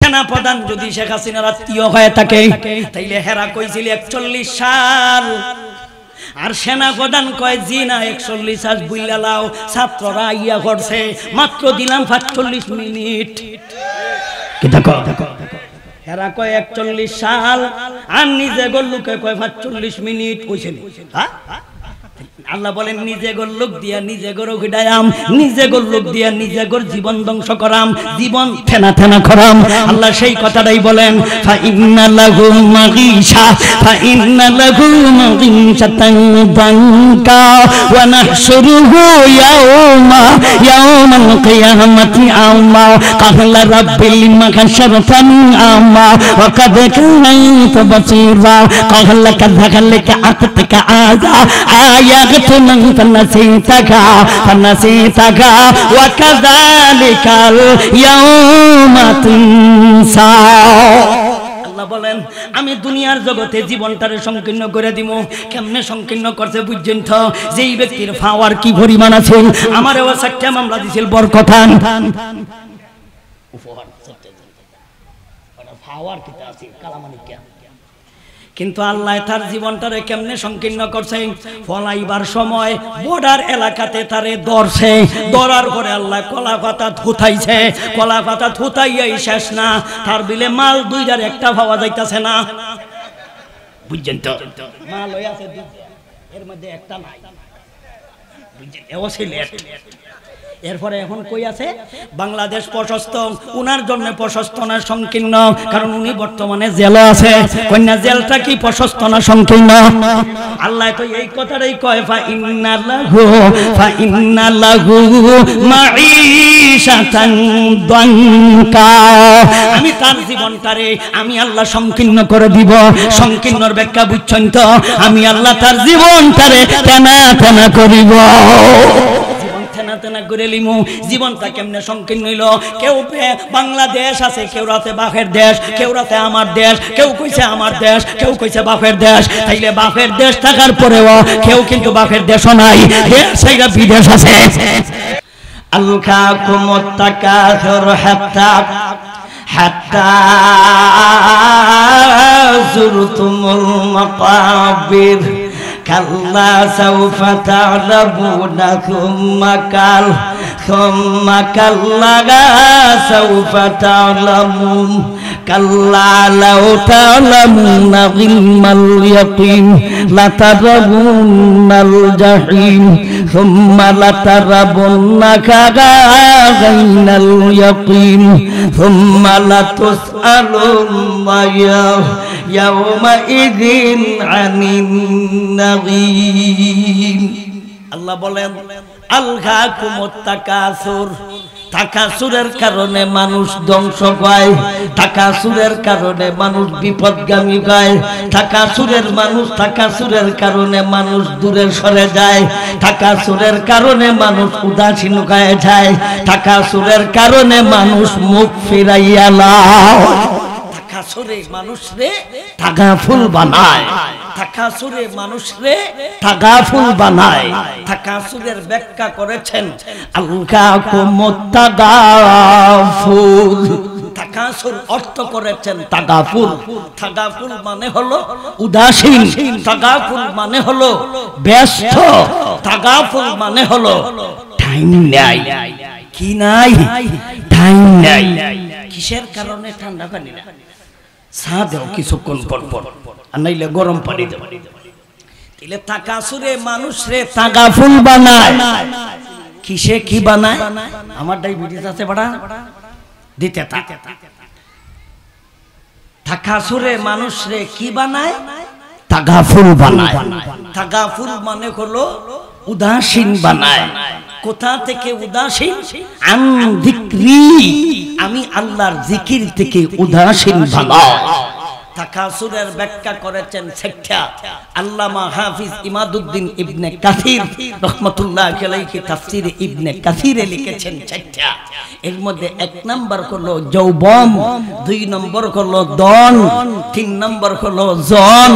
সেনাপ্রধান যদি শেখ হাসিনার আত্মীয় হয়ে থাকে তাইলে হেরা কইছিল 41 সাল, আর সেনাপ্রধান কয় জি না 41 সাল বুইলা লাও, ছাত্ররা ইয়া করছে মাত্র দিলাম 45 মিনিট। কি দেখো হেরা কয় 41 সাল, আর নিজে গল্লুকে কয় 45 মিনিট কইছেন। হ্যাঁ আল্লাহ বলেন নিজে গোর লোক দিয়া নিজে গোর খিডায়াম, নিজে গোর লোক দিয়া নিজে গোর জীবন ধ্বংস করাম, জীবন থেনা থেনা করাম। আল্লাহ সেই কথাটাই বলেন ফা ইন্না লাহু মাগীশা ফা ইন্না লাহু মাগীশাতান দানকা ওয়া নাহশুরুহু ইয়াওমাল কিয়ামাতি আমা ক্বালা রাব্বি লিমা হাশারতানি আমা ওয়া কাদ কানতা বাসীরা ক্বালা কাযালিকা আতাকা আযা আয়াত فنسيتك وكذلك اليوم تنسى। আল্লাহ বলেন আমি দুনিয়ার জগতে জীবনটারে সংকীর্ণ করে দিব। কেমনে সংকীর্ণ করছে বুঝছেন তো? যেই ব্যক্তির পাওয়ার কি পরিমাণ আছে, আমারও একটা মামলা দিছিল বরকথান উপহার পাওয়ার কিটা আছে কালামানিকা, কিন্তু আল্লাহ তার জীবনটারে কেমনে সংকীর্ণ করছে। ফলাইবার সময় বর্ডার এলাকাতে তারে ধরছে, ধরার পরে আল্লাহ কলা পাতা থুতাইছে, কলা পাতা থুতাইয়াই শেষ না, তার বিলে মাল দুইটার একটা পাওয়া যাইতাছে না। বুঝছেন তো? মাল হই আছে দুইটা, এর মধ্যে একটা নাই। বুঝছেন? এও সিলেট। এরপরে এখন কই আছে? বাংলাদেশ প্রশস্ত, উনার জন্য প্রশস্ত না সংকীর্ণ? কারণ উনি বর্তমানে জেলে আছে। কন্যা জেলটা কি প্রশস্ত না সংকীর্ণ? আল্লাহ তো এই কথাটাই কয় ফা ইন্না লাহু মাঈশাতান দানকা, আমি তার জীবনটারে আমি আল্লাহ সংকীর্ণ করে দিব। সংকীর্ণর ব্যাখ্যা বুঝছেন তো? আমি আল্লাহ তার জীবনটারে টানা টানা করিব। জীবনটা কেমনে সংকীর্ণ হইল? কেউ বাংলাদেশ আছে, কেউ রাতে বাপের দেশ, কেউ রাতে আমার দেশ, কেউ কইছে আমার দেশ, কেউ কইছে বাপের দেশ। তাইলে বাপের দেশ থাকার পরেও কেউ কিন্তু বাপের দেশও নাই, সেইটা বিদেশ আছে। আলকাকুমুত তাকাসুর হাত্তা যুরতুমুল মাকাবির كلا سوف تعلمون ثم كلا سوف تعلمون كلا لو تعلمون علم اليقين لترون الجحيم ثم لترونها عين اليقين ثم لتسألن يومئذ عن النعيم। আল্লাহ বলেন আলহাকুমুত তাকাসুর, তাকাসুরের কারণে মানুষ ধ্বংস পায়, তাকাসুরের কারণে মানুষ বিপদগামী হয়, তাকাসুরের কারণে মানুষ দূরে সরে যায়, তাকাসুরের কারণে মানুষ উদাসীন হয়ে যায়, তাকাসুরের কারণে মানুষ মুখ ফিরাইয়া লয়। তাকাসুরে মানুষরে তাগাফুল বানায়, তাকাসুরে মানুষরে তাগাফুল বানায়। তাকাসুরের ব্যাখ্যা করেছেন আলকাকুমুত তাগাফুল। তাকাসুর অর্থ করেছেন তাগাফুল। তাগাফুল মানে হলো উদাসীন, তাগাফুল মানে হলো ব্যস্ত, তাগাফুল মানে হলো টাইম নাই। কি নাই? টাইম নাই। কিসের কারণে? ঠান্ডা পানি না, চা দাও কিছুক্ষণ পর পর, আর নাইলে গরম পানি দাও। তাইলে তাকাসুরে মানুষরে তাগাফুল বানায়। কিসে কি বানায়? আমার ডায়াবেটিস আছে বড়া দিতে থাকে। তাকাসুরে মানুষরে কি বানায়? তাগাফুল বানায়। তাগাফুল মানে হলো উদাসীন বানায়। কোথা থেকে উদাসীন? আন যিকরি, আমি আল্লাহর জিকির থেকে উদাসীন বানায়। তাকাসুরের ব্যাখ্যা করেছেন শেখা আল্লামা হাফিজ ইমাদউদ্দিন ইবনে কাসির রাহমাতুল্লাহি আলাইহি তাফসীরে ইবনে কাসিরে লিখেছেন শেখা। এর মধ্যে 1 নাম্বার হলো যৌবন, 2 নম্বর হলো দন, 3 নম্বর হলো জন,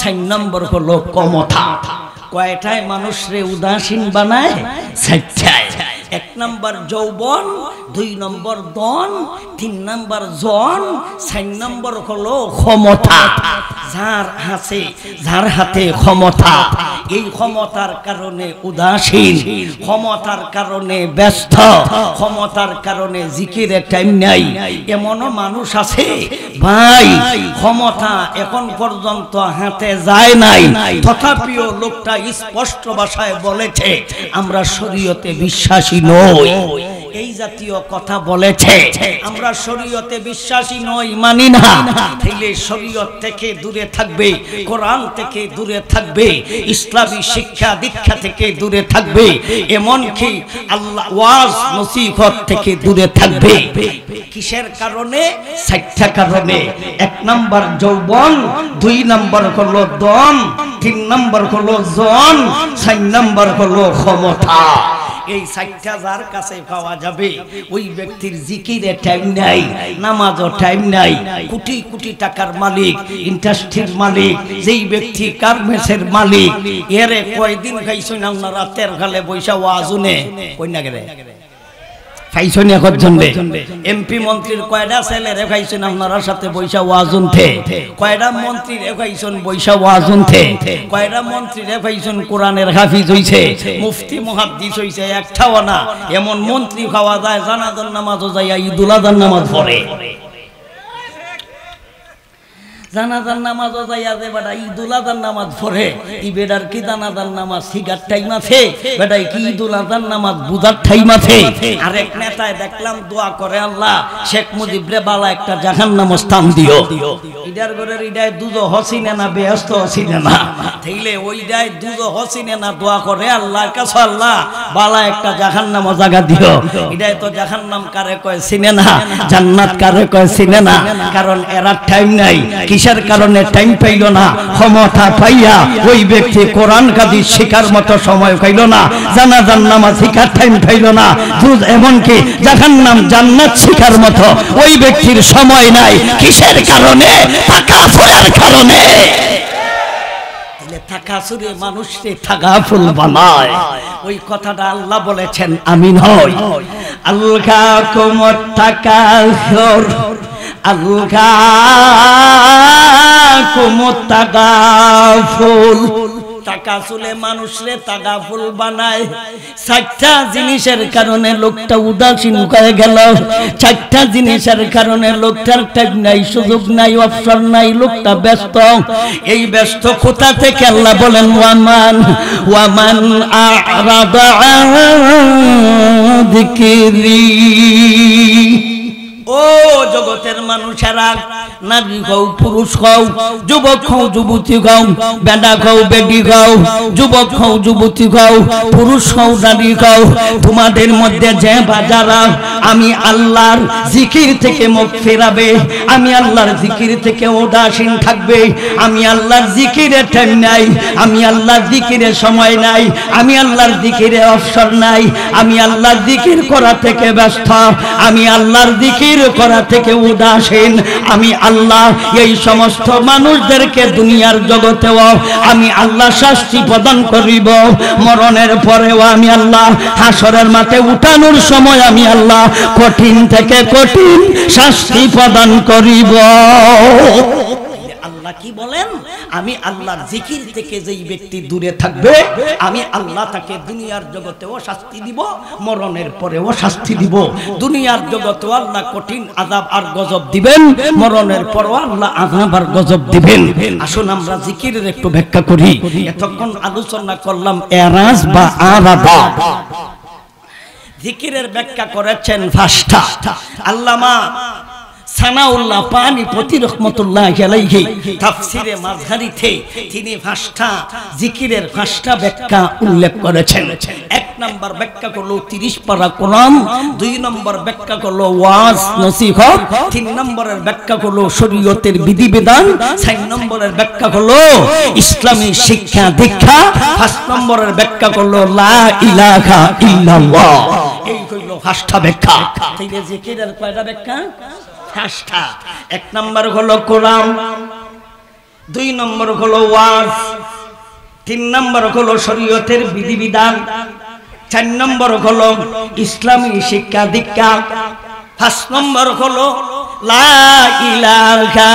4 নম্বর হলো কমথা। কয়টায় মানুষরে উদাসীন বানায়? 4টায়। এক নম্বর যৌবন, 2 নম্বর দন, 3 নম্বর জন, 4 নম্বর হলো ক্ষমতা। যার হাতে ক্ষমতা, এই ক্ষমতার কারণে উদাসীন, ক্ষমতার কারণে ব্যস্ত, ক্ষমতার কারণে জিকিরে টাইম নাই, এমনও মানুষ আছে ভাই ক্ষমতা এখন পর্যন্ত হাতে যায় নাই, তথাপিও লোকটা স্পষ্ট ভাষায় বলেছে আমরা শরীয়তে বিশ্বাসী নই। এই জাতীয় কথা বলেছে, আমরা শরীয়তে বিশ্বাসী নই, মানি না। তাইলে শরীয়ত থেকে দূরে থাকবে, কোরআন থেকে দূরে থাকবে, ইসলামী শিক্ষা দীক্ষা থেকে দূরে থাকবে, এমনকি আল্লাহ ওয়াজ নসিহত থেকে দূরে থাকবে। কিসের কারণে? 4টা কারণে। 1 নম্বর যৌবন, 2 নম্বর হলো দন, 3 নম্বর হলো জন, 4 নম্বর হলো ক্ষমতা। এই 4টা যার কাছে পাওয়া যাবে ওই ব্যক্তির জিকিরে টাইম নাই, নামাজও টাইম নাই। কোটি কোটি টাকার মালিক, ইন্ডাস্ট্রির মালিক, যেই ব্যক্তি গার্মেন্টসের মালিক, এরে কয়দিন খাইছেন আপনারা তের গালে বৈশা ওয়াজুনে কই না গেলে খাইছেন এখন জন্যে। এমপি মন্ত্রীর কয়টা ছেলে রেখাইছেন আপনারা সাথে বৈশা ওয়াজুন থে, কয়টা মন্ত্রী রেখাইছেন বৈশা ওয়াজুন থে, কয়টা মন্ত্রী রেখাইছেন কোরআনের হাফিজ হইছে, মুফতি মুহাদ্দিস হইছে, একটাও না। এমন মন্ত্রী খাওয়া যায় জানাজার নামাজও যাইয়া ঈদুল আজহার নামাজ পড়ে, জানাজার নামাজও যাইয়া যে বেটা ঈদুল আজহার নামাজ পড়ে। ই বেটার কি জানাজার নামাজ শিখার টাইম আছে? বেটাই কি ঈদুল আজহার নামাজ বুঝার টাইম আছে? আরেক নেতায় দেখলাম দোয়া করে আল্লাহ শেখ মুজিবরে বালা একটা জাহান্নাম স্থান দিও। ইডার ঘরের ইডায় দুজো হসিনে না বেহস্ত হসিনে না, তাইলে ওইটাই দুজো হসিনে না দোয়া করে আল্লাহর কাছে আল্লাহ বালা একটা জাহান্নাম জায়গা দিও। ইডায় তো জাহান্নাম কারে কয় চিনে না, জান্নাত কারে কয় চিনে না, কারণ এরা টাইম নাই। কিসের কারণে টাইম পাইল না? ক্ষমতা পাইয়া ওই ব্যক্তি কোরআন হাদিস শিখার মতো সময় পাইল না, জানাজার নামাজ শিখার টাইম পাইল না, এমনকি জাহান্নাম জান্নাত শিখার মতো ওই ব্যক্তির সময় নাই। কিসের কারণে? তাকাফুরের কারণে। তাকাসুরে মানুষকে তাগাফুল বানায়, ওই কথাটা আল্লাহ বলেছেন, আমি নয়। আলগাকুমুত তাকাসুর, আলগাকুমুত তাগাফুল। তাকাসুলে মানুষরে তাগাফুল বানায়। 4টা জিনিসের কারণে লোকটা উদাসীন হয়ে গেল, 4টা জিনিসের কারণে লোকটার টাইম নাই, সুযোগ নাই, অবসর নাই, লোকটা ব্যস্ত। এই ব্যস্ত কোথা থেকে? আল্লাহ বলেন ওয়ামান আ'রাদা আন যিকরি। ও জগতের মানুষেরা, নারী হও পুরুষ হও, যুবক হও যুবতী হও, বেটা হও বেটি হও, যুবক হও যুবতী হও, পুরুষ হও নারী হও, তোমাদের মধ্যে যে বাজারা আমি আল্লাহর জিকির থেকে মুখ ফেরাবে, আমি আল্লাহর জিকির থেকে উদাসীন থাকবে, আমি আল্লাহর জিকিরে টাইম নাই, আমি আল্লাহর জিকিরে সময় নাই, আমি আল্লাহর জিকিরে অবসর নাই, আমি আল্লাহর জিকির করা থেকে ব্যস্ত, আমি আল্লাহর জিকির করা থেকে উদাসীন, আমি আল্লাহ এই সমস্ত মানুষদেরকে দুনিয়ার জগতেও আমি আল্লাহ শাস্তি প্রদান করিব, মরণের পরেও আমি আল্লাহ হাসরের মাঠে উঠানোর সময় আমি আল্লাহ কঠিন থেকে কঠিন শাস্তি প্রদান করিব। আল্লাহ কি বলেন? আমি আল্লাহর জিকির থেকে যেই ব্যক্তি দূরে থাকবে আমি আল্লাহ তাকে দুনিয়ার জগতেও শাস্তি দিব, মরণের পরেও শাস্তি দিব। দুনিয়ার জগতেও আল্লাহ কঠিন আযাব আর গজব দিবেন, মরণের পরেও আল্লাহ আযাব আর গজব দিবেন। আসুন আমরা জিকিরের একটু ব্যাখ্যা করি। এতক্ষণ আলোচনা করলাম এরাজ বা আরাবা। জিকিরের ব্যাখ্যা করেছেন ফাস্টা আল্লামা সানাউল্লাহ পানিপতি রহমতুল্লাহ আলাইহি তাফসিরে মাযহারিতে তিনি ফাস্টা জিকিরের ফাস্টা ব্যাখ্যা উল্লেখ করেছেন। 1 নম্বর ব্যাখ্যা করলো 30 পারা কোরআন, 2 নম্বর ব্যাখ্যা করলো ওয়াজ নসিহত, 3 নম্বরের ব্যাখ্যা করলো শরীয়তের বিধিবিধান, 4 নম্বরের ব্যাখ্যা করলো ইসলামী শিক্ষা দীক্ষা, 5 নম্বরের ব্যাখ্যা করলো লা ইলাহা ইল্লাল্লাহ। এই হইল ফাস্টা ব্যাখ্যা। তাইলে জিকিরের কয়টা ব্যাখ্যা? 5টা। 1 নম্বর হলো কোরআন, 2 নম্বর হলো ওয়াজ, 3 নম্বর হলো শরীয়তের বিধিবিধান, 4 নম্বর হলো ইসলামী শিক্ষা দীক্ষা, 5 নম্বর হলো লা ইলাহা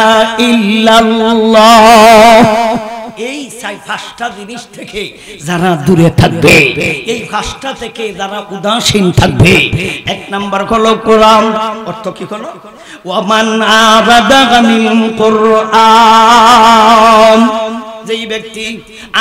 ইল্লাল্লাহ। এই 5টা জিনিস থেকে যারা দূরে থাকবে, এই 5টা থেকে যারা উদাসীন থাকবে, 1 নম্বর হলো কোরআন। অর্থ কি হলো? ওয়ামান আরাদা আনিল কুরআন, যেই ব্যক্তি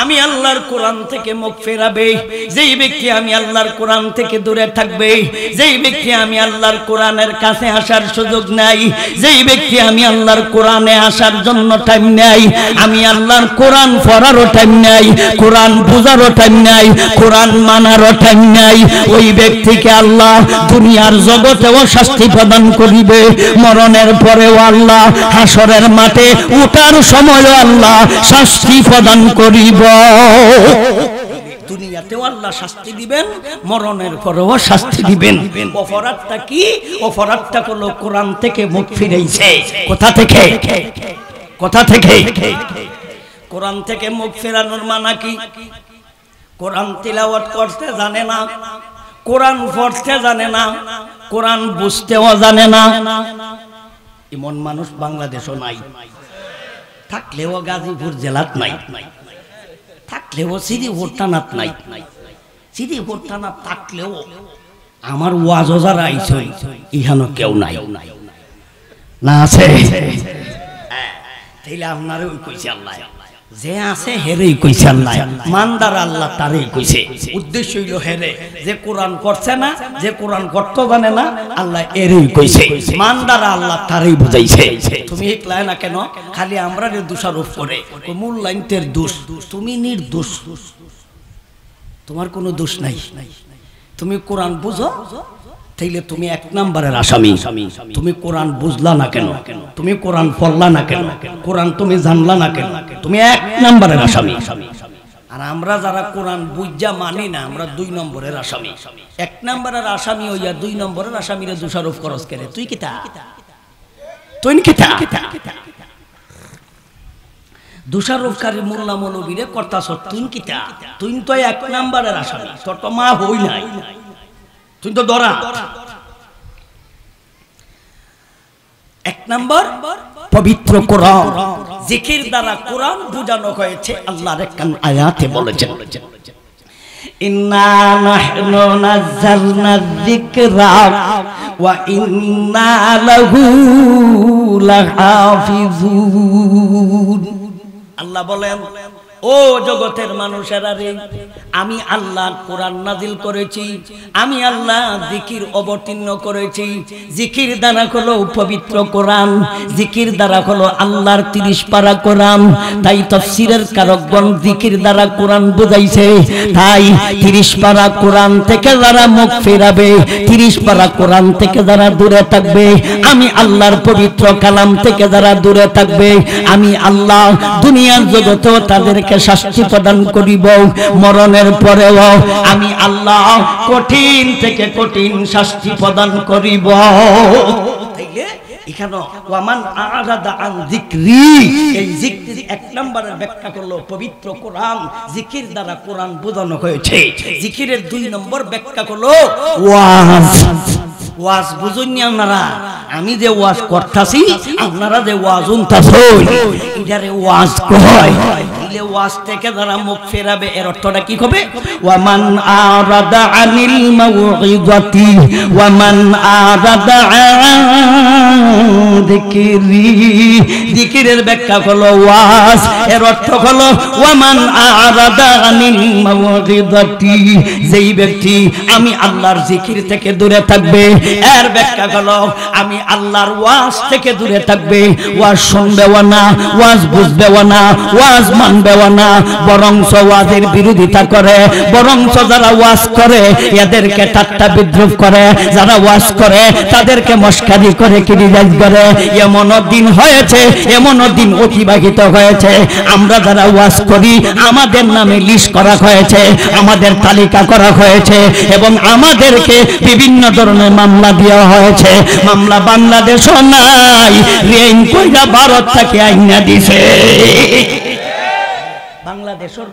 আমি আল্লাহর কোরআন থেকে মুখ ফেরাবে, যেই ব্যক্তি আমি আল্লাহর কোরআন থেকে দূরে থাকবে, যেই ব্যক্তি আমি আল্লাহর কোরআনের কাছে আসার সুযোগ নাই, যেই ব্যক্তি আমি আল্লাহর কোরআনে আসার জন্য টাইম নাই, আমি আল্লাহর কোরআন পড়ারও টাইম নাই, কোরআন বোঝারও টাইম নাই, কোরআন মানারও টাইম নাই, ওই ব্যক্তিকে আল্লাহ দুনিয়ার জগতেও শাস্তি প্রদান করিবে, মরণের পরেও আল্লাহ হাসরের মাঠে উঠার সময়ও আল্লাহ শাস্তি প্রদান করিব। দুনিয়াতেও আল্লাহ শাস্তি দিবেন, মরণের পরেও শাস্তি দিবেন। অপরাধটা কি? অপরাধটা হলো কোরআন থেকে মুখ ফিরাইছে। কোথা থেকে? কোথা থেকে? কোরআন থেকে মুখ ফেরানোর মানে কি? কোরআন তিলাওয়াত করতে জানে না, কোরআন পড়তে জানে না, কোরআন বুঝতেও জানে না, এমন মানুষ বাংলাদেশও নাই। থাকলেও গাজীপুর জেলাত নাই, থাকলেও শ্রীপুর থানাত নাই, শ্রীপুর থানা থাকলেও আমার ওয়াজও যারা আইছে ইহানো কেউ নাই, না আছে? তাইলে আপনারে ওই কইছে আল্লাহ, যে আছে হেরেই কইছে আল্লাহ, মানদার আল্লাহ তারই কইছে। উদ্দেশ্য হইল হেরে, যে কোরআন করছে না, যে কোরআন করতে জানে না, আল্লাহ এরই কইছে। মানদার আল্লাহ তারই বুঝাইছে। তুমি একলা না কেন খালি আমরা দোষারোপ করে, মূল লাইনটের দোষ, তুমি নির্দোষ, তোমার কোনো দোষ নাই। তুমি কোরআন বুঝো, তাইলে তুমি 1 নম্বরের আসামি। তুমি কোরআন বুঝলা না কেন, তুমি কোরআন পড়লা না কেন, কোরআন তুমি জানলা না কেন, তুমি 1 নম্বরের আসামি। আর আমরা যারা কোরআন বুঝা মানি না, আমরা 2 নম্বরের আসামি। 1 নম্বরের আসামি হইয়া 2 নম্বরের আসামিরে দোষারোপ করস করে। তুই কিতা? তুই কিতা? দোষারোপকারী মোল্লা মৌলবীরে করতাছ তুই কিতা? তুই তো 1 নম্বরের আসামি, তোর তো মা হই নাই, তুই তো ধরা। 1 নম্বর পবিত্র কোরআন, জিকির দ্বারা কোরআন বোঝানো হয়েছে। আল্লাহর এক আয়াতে বলেছেন, ইন্না নাহনু নাযালনা যিকরা ওয়া ইন্না লাহু লাহাফিজুন। আল্লাহ বলেন, ও জগতের মানুষেরা রে, আমি আল্লাহ কোরআন নাজিল করেছি, আমি আল্লাহ জিকির অবতীর্ণ করেছি। জিকির দ্বারা হলো পবিত্র কোরআন, জিকির দ্বারা হলো আল্লাহর 30 পারা কোরআন। তাই তাফসীরের কারকগণ জিকির দ্বারা কোরআন বুঝাইছে। তাই 30 পারা কোরআন থেকে যারা মুখ ফেরাবে, 30 পারা কোরআন থেকে যারা দূরে থাকবে, আমি আল্লাহর পবিত্র কালাম থেকে যারা দূরে থাকবে, আমি আল্লাহ দুনিয়ার জগতেও তাদেরকে শাস্তি প্রদান করিব, মরণের পরেও আমি আল্লাহ কঠিন থেকে কঠিন শাস্তি প্রদান করিব। এখানে ওয়ামান আরাদা আন যিকরি, এই জিকির 1 নম্বরের ব্যাখ্যা করলো পবিত্র কোরআন, জিকির দ্বারা কোরআন বোঝানো হয়েছে। জিকিরের 2 নম্বর ব্যাখ্যা করলো ওয়াজ। ওয়াজ বুঝুননি আপনারা? আমি যে ওয়াজ করতাছি, আপনারা যে ওয়াজ শুনতাছেন, এটারে ওয়াজ কয়। দিলে ওয়াজ থেকে যারা মুখ ফেরাবে, এর অর্থটা কি হবে? ওয়ামান আরাদা আনিল মাউইযাতি ওয়ামান আরাদা আন যিকরি। যিকিরের ব্যাখ্যা হলো ওয়াজ, এর অর্থ হলো ওয়ামান আরাদা আনিল মাউইযাতি, যেই ব্যক্তি আমি আল্লাহর জিকির থেকে দূরে থাকবে, এর ব্যাখ্যা হলো আমি আল্লাহর ওয়াজ থেকে দূরে থাকবে। ওয়াজ শুনবেও না, ওয়াজ বুঝবেও না, ওয়াজ মানবেও না, বরং ওয়াজের বিরোধিতা করে, বরং যারা ওয়াজ করে এদেরকে ঠাট্টা বিদ্রুপ করে, যারা ওয়াজ করে তাদেরকে মস্কারি করে, কিরিয়াজ করে। এমনও দিন হয়েছে, এমনও দিন অতিবাহিত হয়েছে, আমরা যারা ওয়াজ করি আমাদের নামে লিস্ট করা হয়েছে, আমাদের তালিকা করা হয়েছে, এবং আমাদেরকে বিভিন্ন ধরনের মামলা দেওয়া হয়েছে। মামলা বাংলাদেশও নাই, রেইন কইরা ভারত থেকে আইনা দিছে। বাংলাদেশের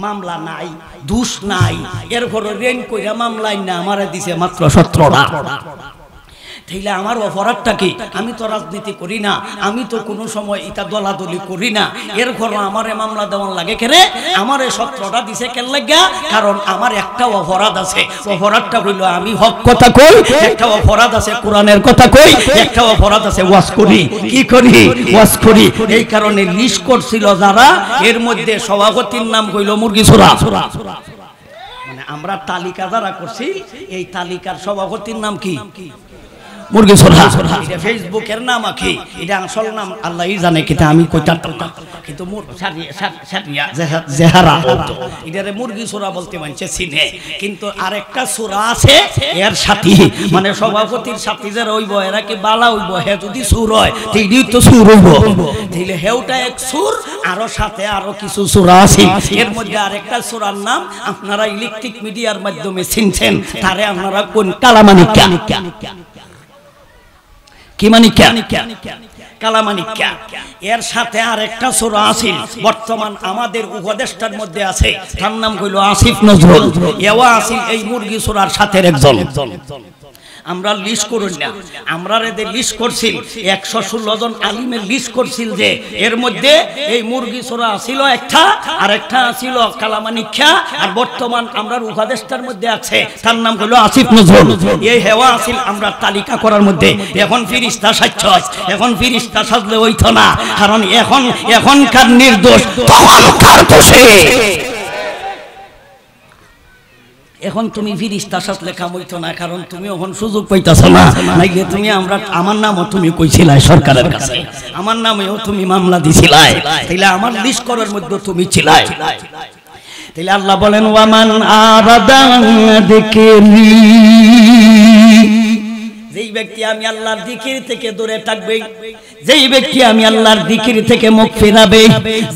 মামলা নাই, দোষ নাই, এরপরে রেন কইরা মামলায় না আমারে দিছে মাত্র 17টা। তাইলে আমার অপরাধটা কি? আমি তো রাজনীতি করি না, আমি তো কোনো সময় এটা দলাদলি করি না, এরপর আমারে মামলা দেওয়ার লাগে কেরে? আমারে 17টা দিছে কেন লাগা? কারণ আমার একটা অপরাধ আছে, অপরাধটা হইল আমি হক কথা কই, একটা অপরাধ আছে কোরআনের কথা কই, একটা অপরাধ আছে ওয়াজ করি। কি করি? ওয়াজ করি। এই কারণে লিস্ট করছিল যারা, এর মধ্যে সভাপতির নাম হইল মুরগি ছোড়া। মানে আমরা তালিকা যারা করছি, এই তালিকার সভাপতির নাম কি? মুরগি ছোড়া। এটা ফেসবুকের নাম কি? এটা আসল নাম আল্লাহই জানে, কিন্তু আমি কইতাম না। কিন্তু জেহারা এটারে মুরগি ছোড়া বলতে মানছে চিনে, কিন্তু আরেকটা ছোড়া আছে এর সাথী, মানে সভাপতির সাথী যারা হইব এরা কি বালা হইব? হে যদি সুর হয় তাইলে তো সুর হইব, তাইলে হেউটা এক সুর, আরো সাথে আরো কিছু ছোড়া আছে। এর মধ্যে আরেকটা ছোড়ার নাম আপনারা ইলেকট্রিক মিডিয়ার মাধ্যমে চিনছেন, তারে আপনারা কোন? কালামানিকা। কি মানিকা? কালামানিকা। এর সাথে আর একটা ছোড়া আছে বর্তমান আমাদের উপদেষ্টার মধ্যে আছে, তার নাম হইল আসিফ নজরুল। এও আছে এই মুরগি ছোড়ার সাথে একজন। আমরা লিস্ট করুন না, আমরা এদের লিস্ট করছিল 116 জন আলিমের লিস্ট করছিল, যে এর মধ্যে এই মুরগি ছোড়া ছিল একটা, আর একটা ছিল কালামানিকা, আর বর্তমান আমরা উপদেষ্টার মধ্যে আছে তার নাম হলো আসিফ নজরুল। এই হেওয়া আছিল আমরা তালিকা করার মধ্যে। এখন ফিরিস্তা সাজছ, এখন ফিরিস্তা সাজলে হইতো না, কারণ এখনকার নির্দোষ তখনকার দোষে। এখন তুমি ফিরিস্তা সাজলে কাম হইতো না, কারণ তুমি এখন সুযোগ পাইতাছ না। নাইলে তুমি আমার নামও তুমি কইছিলাই সরকারের কাছে, আমার নামেও তুমি মামলা দিছিলাই, তাইলে আমার লিস্ট করার মধ্যে তুমি ছিলাই। তাইলে আল্লাহ বলেন ওয়ামান আরাদা যিকরি, যেই ব্যক্তি আমি আল্লাহর জিকির থেকে দূরে থাকবে, যেই ব্যক্তি আমি আল্লাহর জিকির থেকে মুখ ফিরাবে।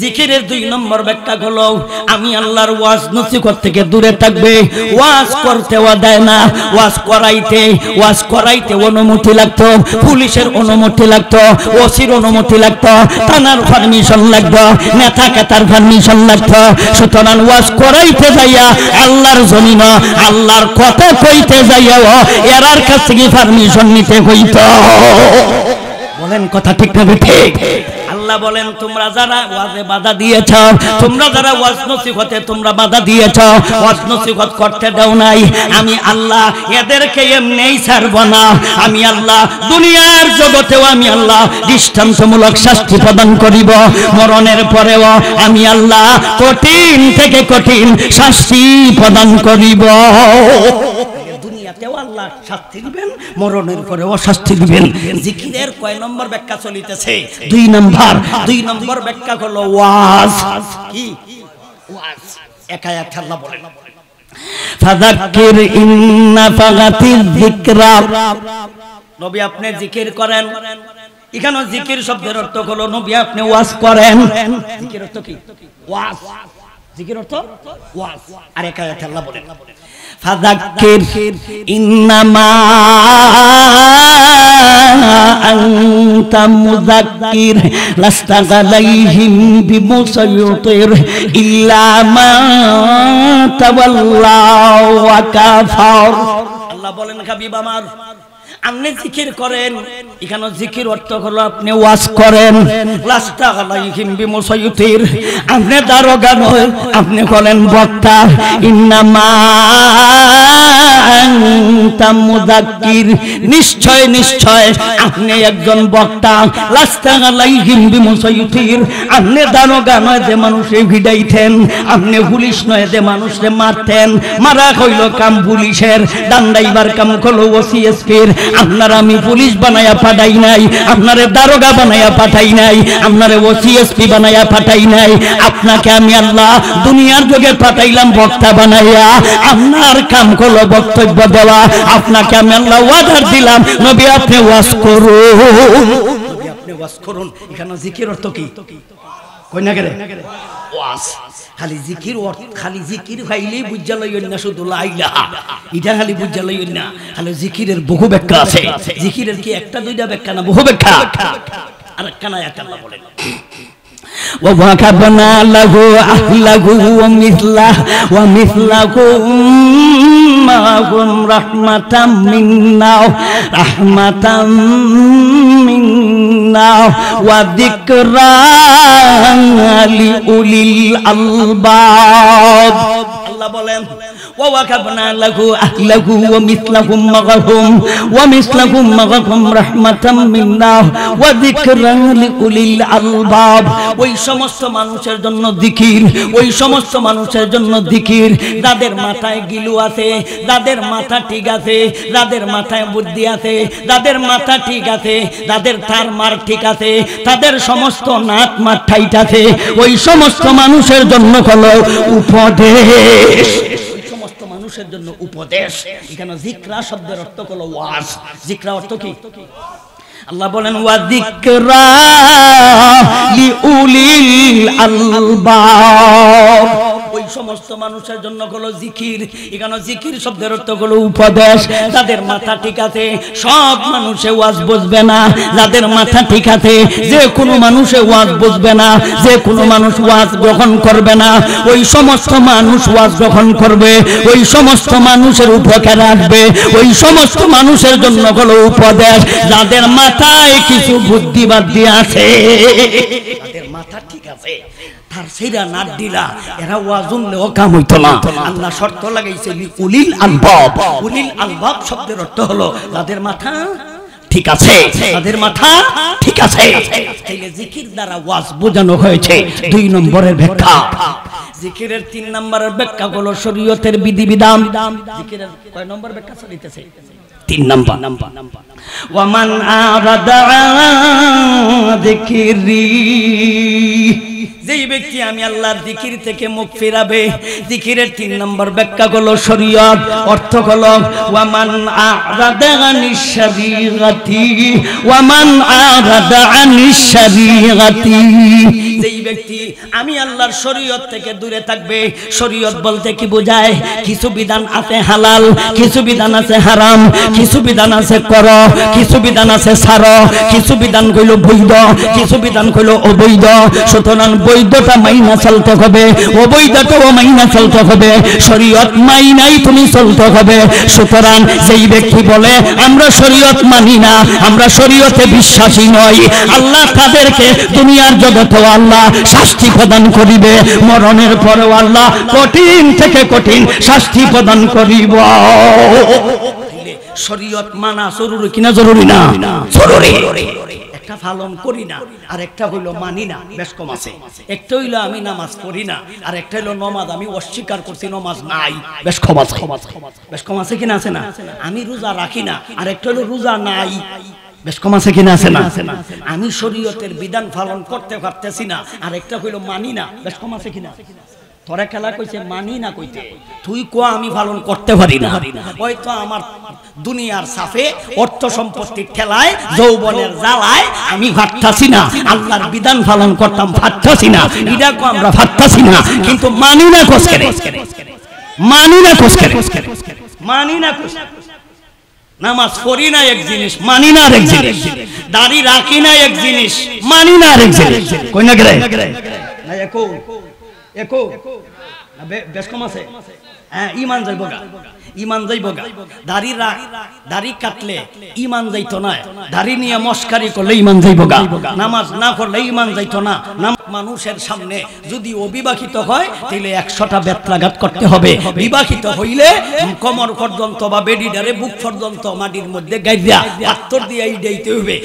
জিকিরের 2 নম্বর ব্যাখ্যা হলো আমি আল্লাহর ওয়াজ নসিহত থেকে দূরে থাকবে। ওয়াজ করতেও দেয় না, ওয়াজ করাইতে অনুমতি লাগতো, পুলিশের অনুমতি লাগতো, ওসির অনুমতি লাগতো, থানার পারমিশন লাগতো, নেতা কেতার পারমিশন লাগতো। সুতরাং ওয়াজ করাইতে যাইয়া আল্লাহর জমিন আল্লাহর কথা কইতে যাইয়া এরার কাছ থেকে পারমিশন নিতে হইতো। বলেন কথা ঠিক না ঠিক? আল্লাহ বলেন তোমরা যারা ওয়াজে বাধা দিয়েছ, তোমরা যারা ওয়াজ নসিহতে তোমরা বাধা দিয়েছ, ওয়াজ নসিহত করতে দাও নাই, আমি আল্লাহ এদেরকে এমনিই ছাড়ব না। আমি আল্লাহ দুনিয়ার জগতেও আমি আল্লাহ দৃষ্টান্তমূলক শাস্তি প্রদান করিব, মরণের পরেও আমি আল্লাহ কঠিন থেকে কঠিন শাস্তি প্রদান করিব। দুনিয়াতেও আল্লাহ শাস্তি দিবেন, মরণের পরেও শাস্তি দিবেন। জিকিরের কয় নম্বর ব্যাখ্যা চলিতেছে? 2 নম্বর ব্যাখ্যা হলো ওয়াজ। কি ওয়াজ? একা এক আল্লাহ বলেন ফাযাক্কির ইন্না ফাগাতিয যিকরা, নবী আপনি জিকির করেন। এখানে জিকির শব্দের অর্থ হলো নবী আপনি ওয়াজ করেন। জিকির অর্থ কি? ওয়াজ। জিকির অর্থ ওয়াজ। আর একা এক আল্লাহ বলেন ফাযাক্কির ইন্নামা আনতা মুযাক্কির লাস্তা আলাইহিম বিমুসাইয়ির ইল্লা মা তাওয়াল্লা ওয়া কাফার। আল্লাহ বলেন হাবিব আমার আপনি জিকির করেন। এখানে জিকির অর্থ হলো আপনি ওয়াজ করেন। লাস্তা আলাইহিম বিমুসাইয়ির, আপনি দারোগা নয়, আপনি হলেন বক্তা। ইন্নামা আনতা মুযাক্কির, নিশ্চয় নিশ্চয় আপনি একজন বক্তা। লাস্তা আলাইহিম বিমুসাইয়ির, আপনি দারোগা নয় যে মানুষে ভিড়াইতেন, আপনি পুলিশ নয় যে মানুষে মারতেন। মারা হইল কাম পুলিশের, ডান্ডাইবার কাম হলো ওসিএসপির। আপনার আমি পুলিশ বানায়া পাঠাই নাই, আপনারে দারোগা বানায়া পাঠাই নাই, আপনারে ওসিএসপি বানায়া পাঠাই নাই। আপনাকে আমি আল্লাহ দুনিয়ার যুগে পাঠাইলাম বক্তা বানাইয়া। আপনার কাম হলো বক্তব্য দেওয়া। আপনাকে আমি আল্লাহ ওয়াদার দিলাম নবী আপনি ওয়াজ করুন, নবী আপনি ওয়াজ করুন। এখানে জিকির অর্থ কি? কই না গেলে ওয়াজ। খালি জিকির খালি জিকির ভাইলেই বুঝা লইন না, শুধু লা ইলাহা এটা খালি বুঝা লইন না। খালি জিকিরের বহু ব্যাখ্যা আছে। জিকিরের কি একটা দুইটা ব্যাখ্যা না, বহু ব্যাখ্যা। আর একটা না একটা আল্লাহ বলেন ووهبنا له أهله ومثلهم معهم رحمة منا وذكرى لأولي الألباب الله بولن ووهبنا له أهله ومثلهم معهم رحمة منا وذكرى لأولي الألباب ওই সমস্ত মানুষের জন্য জিকির, ওই সমস্ত মানুষের জন্য জিকির যাদের মাথায় গিলু আছে, যাদের মাথা ঠিক আছে, যাদের মাথায় বুদ্ধি আছে, যাদের মাথা ঠিক আছে, যাদের তার মার ঠিক আছে, তাদের সমস্ত নাক মার ঠাইট আছে, ওই সমস্ত মানুষের জন্য হলো উপদেশ। সমস্ত মানুষের জন্য উপদেশ। এখানে জিকরা শব্দের অর্থ হলো ওয়াজ। জিকরা অর্থ কি? আল্লাহ বলেন ওয়াযিকরা লিউলিল আলবাব, ওই সমস্ত মানুষের জন্য হলো জিকির। এখানে জিকির শব্দের অর্থ হলো উপদেশ। যাদের মাথা ঠিক আছে সব মানুষে ওয়াজ বুঝবে না, যাদের মাথা ঠিক আছে যে কোনো মানুষে ওয়াজ বুঝবে না, যে কোনো মানুষ ওয়াজ গ্রহণ করবে না, ওই সমস্ত মানুষ ওয়াজ গ্রহণ করবে, ওই সমস্ত মানুষের উপকার আসবে, ওই সমস্ত মানুষের জন্য হলো উপদেশ। যাদের মাথায় কিছু বুদ্ধিবাদী আছে, যাদের মাথা ঠিক আছে, তার সেইরা নাট দিলা এরা ওয়াজুন লেও কাম হইতো না। আল্লাহ শর্ত লাগাইছে উলিল আলবাব। উলিল আলবাব শব্দের অর্থ হলো যাদের মাথা ঠিক আছে, তাদের মাথা ঠিক আছে। তাইলে জিকির দ্বারা ওয়াজ বোঝানো হয়েছে। 2 নম্বরের ব্যাখ্যা। জিকিরের 3 নম্বরের ব্যাখ্যা হলো শরীয়তের বিধিবিধান। জিকিরের কয় নম্বর ব্যাখ্যা চলিতেছে? 3 নম্বর। ওয়ামান আরাদা যিকরি, যেই ব্যক্তি আমি আল্লাহর জিকির থেকে মুখ ফিরাবে। জিকিরের 3 নম্বর ব্যাখ্যা হলো শরীয়ত। অর্থ হলো ওয়ামান আরাদা আনিশ শরীয়তি, ওয়ামান আরাদা আনিশ শরীয়তি, যেই ব্যক্তি আমি আল্লাহর শরীয়ত থেকে দূরে থাকবে। শরীয়ত বলতে কি বোঝায়? কিছু বিধান আছে হালাল, কিছু বিধান আছে হারাম, কিছু বিধান আছে কর, কিছু বিধান আছে ছাড়, কিছু বিধান কইলো বৈধ, কিছু বিধান কইলো অবৈধ। সুতরাং বৈধটা মাইনা চলতে হবে, অবৈধটাও মাইনা চলতে হবে, শরীয়ত মাইনাই তুমি চলতে হবে। সুতরাং যেই ব্যক্তি বলে আমরা শরীয়ত মানি না, আমরা শরীয়তে বিশ্বাসী নই, আল্লাহ তাদেরকে দুনিয়ার জগতেও আল্লাহ শাস্তি প্রদান করিবে, মরণের পরেও আল্লাহ কঠিন থেকে কঠিন শাস্তি প্রদান করিব। শরীয়ত মানা জরুরি কিনা? জরুরি না? জরুরি। একটা পালন করি না আর একটা হইলো মানি না, বেশ কম আছে। একটা হইলো আমি নামাজ পড়ি না আর একটা হইলো নামাজ আমি অস্বীকার করছি, নামাজ নাই, বেশ কম আছে। বেশ কম আছে কিনা? আছে না? আমি রোজা রাখি না আর একটা হইলো রোজা নাই, বেশ কম আছে কিনা? আছে না? আমি শরীয়তের বিধান পালন করতে পারতেছি না আর একটা হইলো মানি না, বেশ কম আছে কিনা? তোরা খেলা কইছে মানি না কইতে, তুই কো আমি পালন করতে পারি না। ওই তো আমার দুনিয়ার সাফে অর্থ সম্পত্তির ঠেলায় যৌবনের জ্বালায় আমি ভাবতাছি না, আল্লাহর বিধান পালন করতাম ভাবতাছি না, এটা কো আমরা ভাবতাছি না, কিন্তু মানি না কসকে, মানি না কসকে, মানি না কসকে। নামাজ পড়ি না এক জিনিস, মানি না আরেক জিনিস, দাড়ি রাখি না এক জিনিস, মানি না আরেক জিনিস। কই না গরে না একো একো বেশ কম আছে। হ্যাঁ, ইমান যাইব গা, ইমান যাইব গা। দাড়ি কাটলে ইমান যাইতো না, দাড়ি নিয়ে মস্কারি করলে ইমান যাইব গা, নামাজ না করলে ইমান যাইতো না। মানুষের সামনে যদি অবিবাহিত হয় তাহলে 100টা বেত্রাঘাত করতে হবে, বিবাহিত হইলে কোমর পর্যন্ত বা বেডিডারে বুক পর্যন্ত মাটির মধ্যে গাইয়া পাথর দিয়ে দিতে হবে।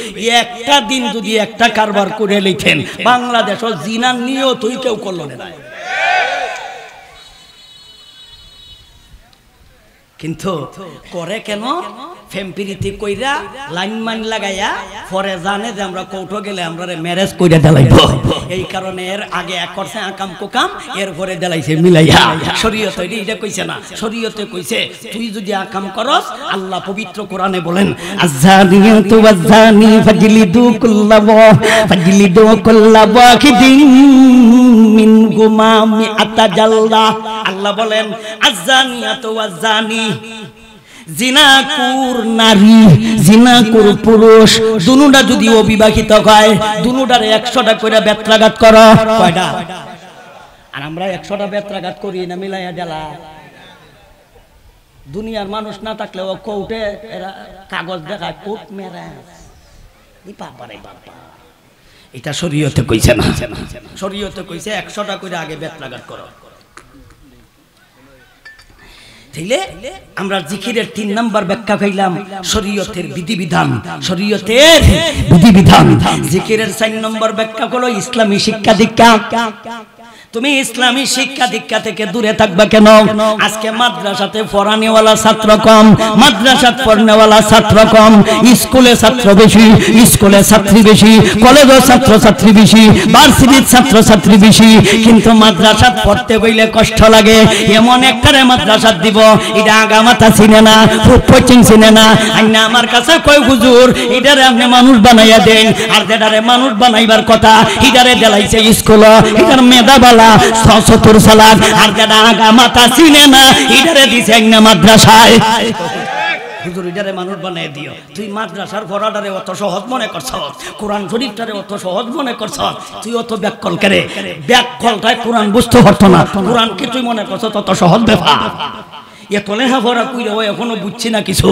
একটা দিন যদি একটা কারবার করে লিখেন, বাংলাদেশও জিনার নিয়েও তুই কেউ করলো না। কিন্তু করে কেন? ফেমপিরিতি কইরা লাইন মাইন লাগাইয়া পরে জানে যে আমরা কৌটো গেলে আমরা ম্যারেজ কইরা দেলাইব, এই কারণে এর আগে এক করছে আকাম কোকাম, এর পরে দেলাইছে মিলাইয়া। শরীয়ত এটা কইছে না, শরীয়তে কইছে তুই যদি আকাম করস, আল্লাহ পবিত্র কোরআনে বলেন আযানিয়াতু ওয়াযানি ফাজলিদু কুল্লা ওয়াহিদিন মিনহুমা মিআতা জালদা। আল্লাহ বলেন আযানিয়াতু ওয়াযানি, জিনাকুর নারী জিনাকুর পুরুষ দুনুটা যদি অবিবাহিত হয় দুনুটারে 100টা করে বেত্রাঘাত করো কয়টা? আর আমরা 100টা বেত্রাঘাত করি না মিলাইয়া ডেলা। দুনিয়ার মানুষ না থাকলেও কোর্টে এরা কাগজ দেখায় কোর্ট ম্যারেজ। বাবারে বাবা, এটা শরীয়তে কইছে না। শরীয়তে কইছে 100টা করে আগে বেত্রাঘাত করো। তাইলে আমরা জিকিরের 3 নাম্বার ব্যাখ্যা কইলাম শরীয়তের বিধিবিধান। শরীয়তের বিধিবিধান। জিকিরের 4 নম্বর ব্যাখ্যা হলো ইসলামী শিক্ষা দীক্ষা। তুমি ইসলামী শিক্ষা দীক্ষা থেকে দূরে থাকবা কেন? আজকে মাদ্রাসাতে পড়ানেওয়ালা ছাত্র কম, মাদ্রাসাত পড়নেওয়ালা ছাত্র কম, স্কুলে ছাত্র বেশি, স্কুলে ছাত্রী বেশি, কলেজে ছাত্র ছাত্রী বেশি, ভার্সিটির ছাত্র ছাত্রী বেশি। কিন্তু মাদ্রাসাত পড়তে বইলে কষ্ট লাগে। এমন একটারে মাদ্রাসাত দিব এটা আগা মাথা চিনে না, খুব পশ্চিম চিনে না। আইনা আমার কাছে কই হুজুর এটারে আপনি মানুষ বানাইয়া দেন, আর যেটারে মানুষ বানাইবার কথা এটারে দেলাইছে স্কুল, এটার মেধাবালা চতুর সালাদ, আর যেটা আগা মাথা চিনে না এটারে দিছে না মাদ্রাসায়। হুজুর এটারে মানুষ বানাই দিও। তুই মাদ্রাসার পড়াটারে অত সহজ মনে করছ, কোরআন শরীফটারে অত সহজ মনে করছ, তুই অত ব্যাককল করে ব্যাককলটাই কোরআন বুঝতে পারতো না। কোরআন কি তুই মনে করছ তত সহজ ব্যাপার? এত লেখাপড়া কইরা এখনো বুঝছি না কিছু।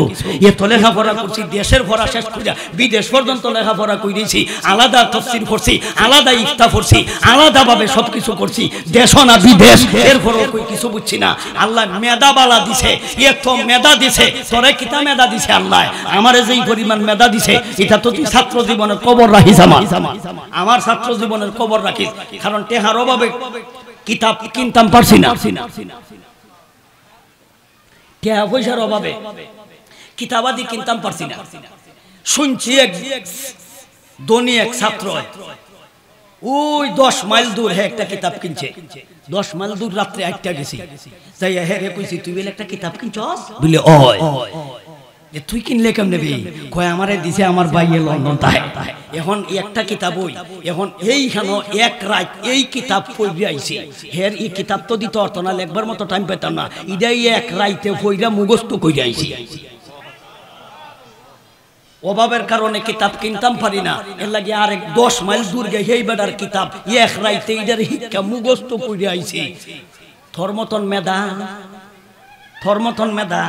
এত লেখাপড়া করছি, দেশের পড়া শেষ কইরা বিদেশ পর্যন্ত লেখাপড়া কইরেছি, আলাদা তাফসীর করছি, আলাদা ইফতা করছি, আলাদাভাবে সবকিছু করছি, দেশ না বিদেশ, এরপরও কই কিছু বুঝছি না। আল্লাহ মেধাবালা দিছে, এত মেধা দিছে, তোরে কিতা মেধা দিছে আল্লাহ? আমারে যেই পরিমাণ মেধা দিছে এটা তো তুই ছাত্র জীবনের কবর রাখিস। আমার ছাত্র জীবনের কবর রাখিস, কারণ টেহার অভাবে কিতাব কিনতাম পারছি না, টাকা পয়সার অভাবে কিতাবাদি কিনতাম পারছি না। শুনছি এক ধনী এক ছাত্র ওই 10 মাইল দূর একটা কিতাব কিনছে। 10 মাইল দূর রাত্রে একটা গেছি, যাই হেরে কইছি তুই বলে একটা কিতাব কিনছস? বলে ওই যে তুই কিনলে কেমনে বে? কয় আমারে দিছে আমার ভাইয়ে লন্ডন তাহে। এখন একটা কিতাব ওই এখন এইখানে এক রাত এই কিতাব পড়ে আইছি। হের এই কিতাব তো দিতে অর্থ না, লেখবার মতো টাইম পেতাম না, এটাই এক রাইতে পড়া মুখস্থ করে আইছি। অভাবের কারণে কিতাব কিনতাম পারি না, এর লাগে আরেক 10 মাইল দূর গে এই বেটার কিতাব এক রাইতে এটার শিক্ষা মুখস্থ করে আইছি। ধর্মতন মেধা, ধর্মতন মেধা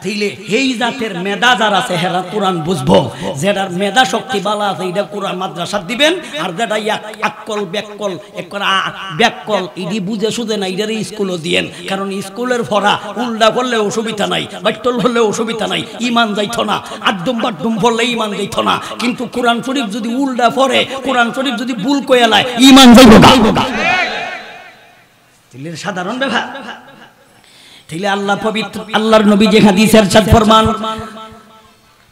দিলে এই জাতের মেধা যার আছে হেরা কোরআন বুঝবো। যেটার মেধা শক্তি বালা আছে এটা কোরআন মাদ্রাসা দিবেন, আর যেটা আক্কল ব্যাককল ব্যাককল ইডি বুঝে সুঝে না এটার স্কুলও দিয়েন। কারণ স্কুলের ভরা উল্টা করলে অসুবিধা নাই, বাট্টল হলে অসুবিধা নাই, ইমান যাইত না। আড্ডুম বাড্ডুম পড়লে ইমান যাইত না, কিন্তু কোরআন শরীফ যদি উল্টা পড়ে, কোরআন শরীফ যদি ভুল কইয়ালায় ইমান যাইব না। দিলের সাধারণ ব্যাপার। তাইলে আল্লাহ পবিত্র আল্লাহর নবী যে হাদিসের ইরশাদ ফরমান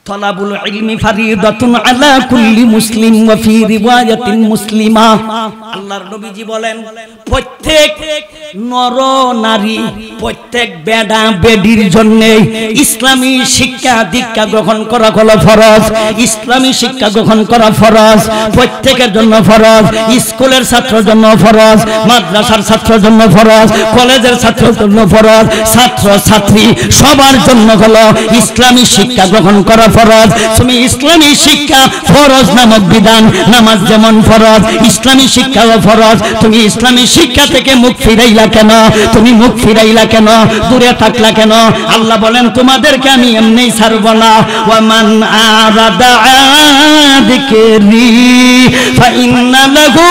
তালাবুল ইলমি ফারিদাতুন আলা কুল্লি মুসলিম ওয়া ফি রিওয়ায়াতিন মুসলিমা। আল্লাহর নবীজি বলেন প্রত্যেক নর নারী, প্রত্যেক বেডা বেডির জন্য ইসলামী শিক্ষা দীক্ষা গ্রহণ করা হলো ফরজ। ইসলামী শিক্ষা গ্রহণ করা ফরজ, প্রত্যেকের জন্য ফরজ। স্কুলের ছাত্রের জন্য ফরজ, মাদ্রাসার ছাত্রের জন্য ফরজ, কলেজের ছাত্রের জন্য ফরজ, ছাত্র ছাত্রী সবার জন্য হলো ইসলামী শিক্ষা গ্রহণ করা ফরজ। তুমি ইসলামী শিক্ষা ফরজ নামক বিধান, নামাজ যেমন ফরজ ইসলামী শিক্ষাও ফরজ। তুমি ইসলামী শিক্ষা থেকে মুখ ফিরাইলা কেন? তুমি মুখ ফিরাইলা কেন? দূরে থাকলা কেন? আল্লাহ বলেন তোমাদেরকে আমি এমনি ছাড়ব না। ওয়া মান আরাদা যিকরি ফাইন্না লাহু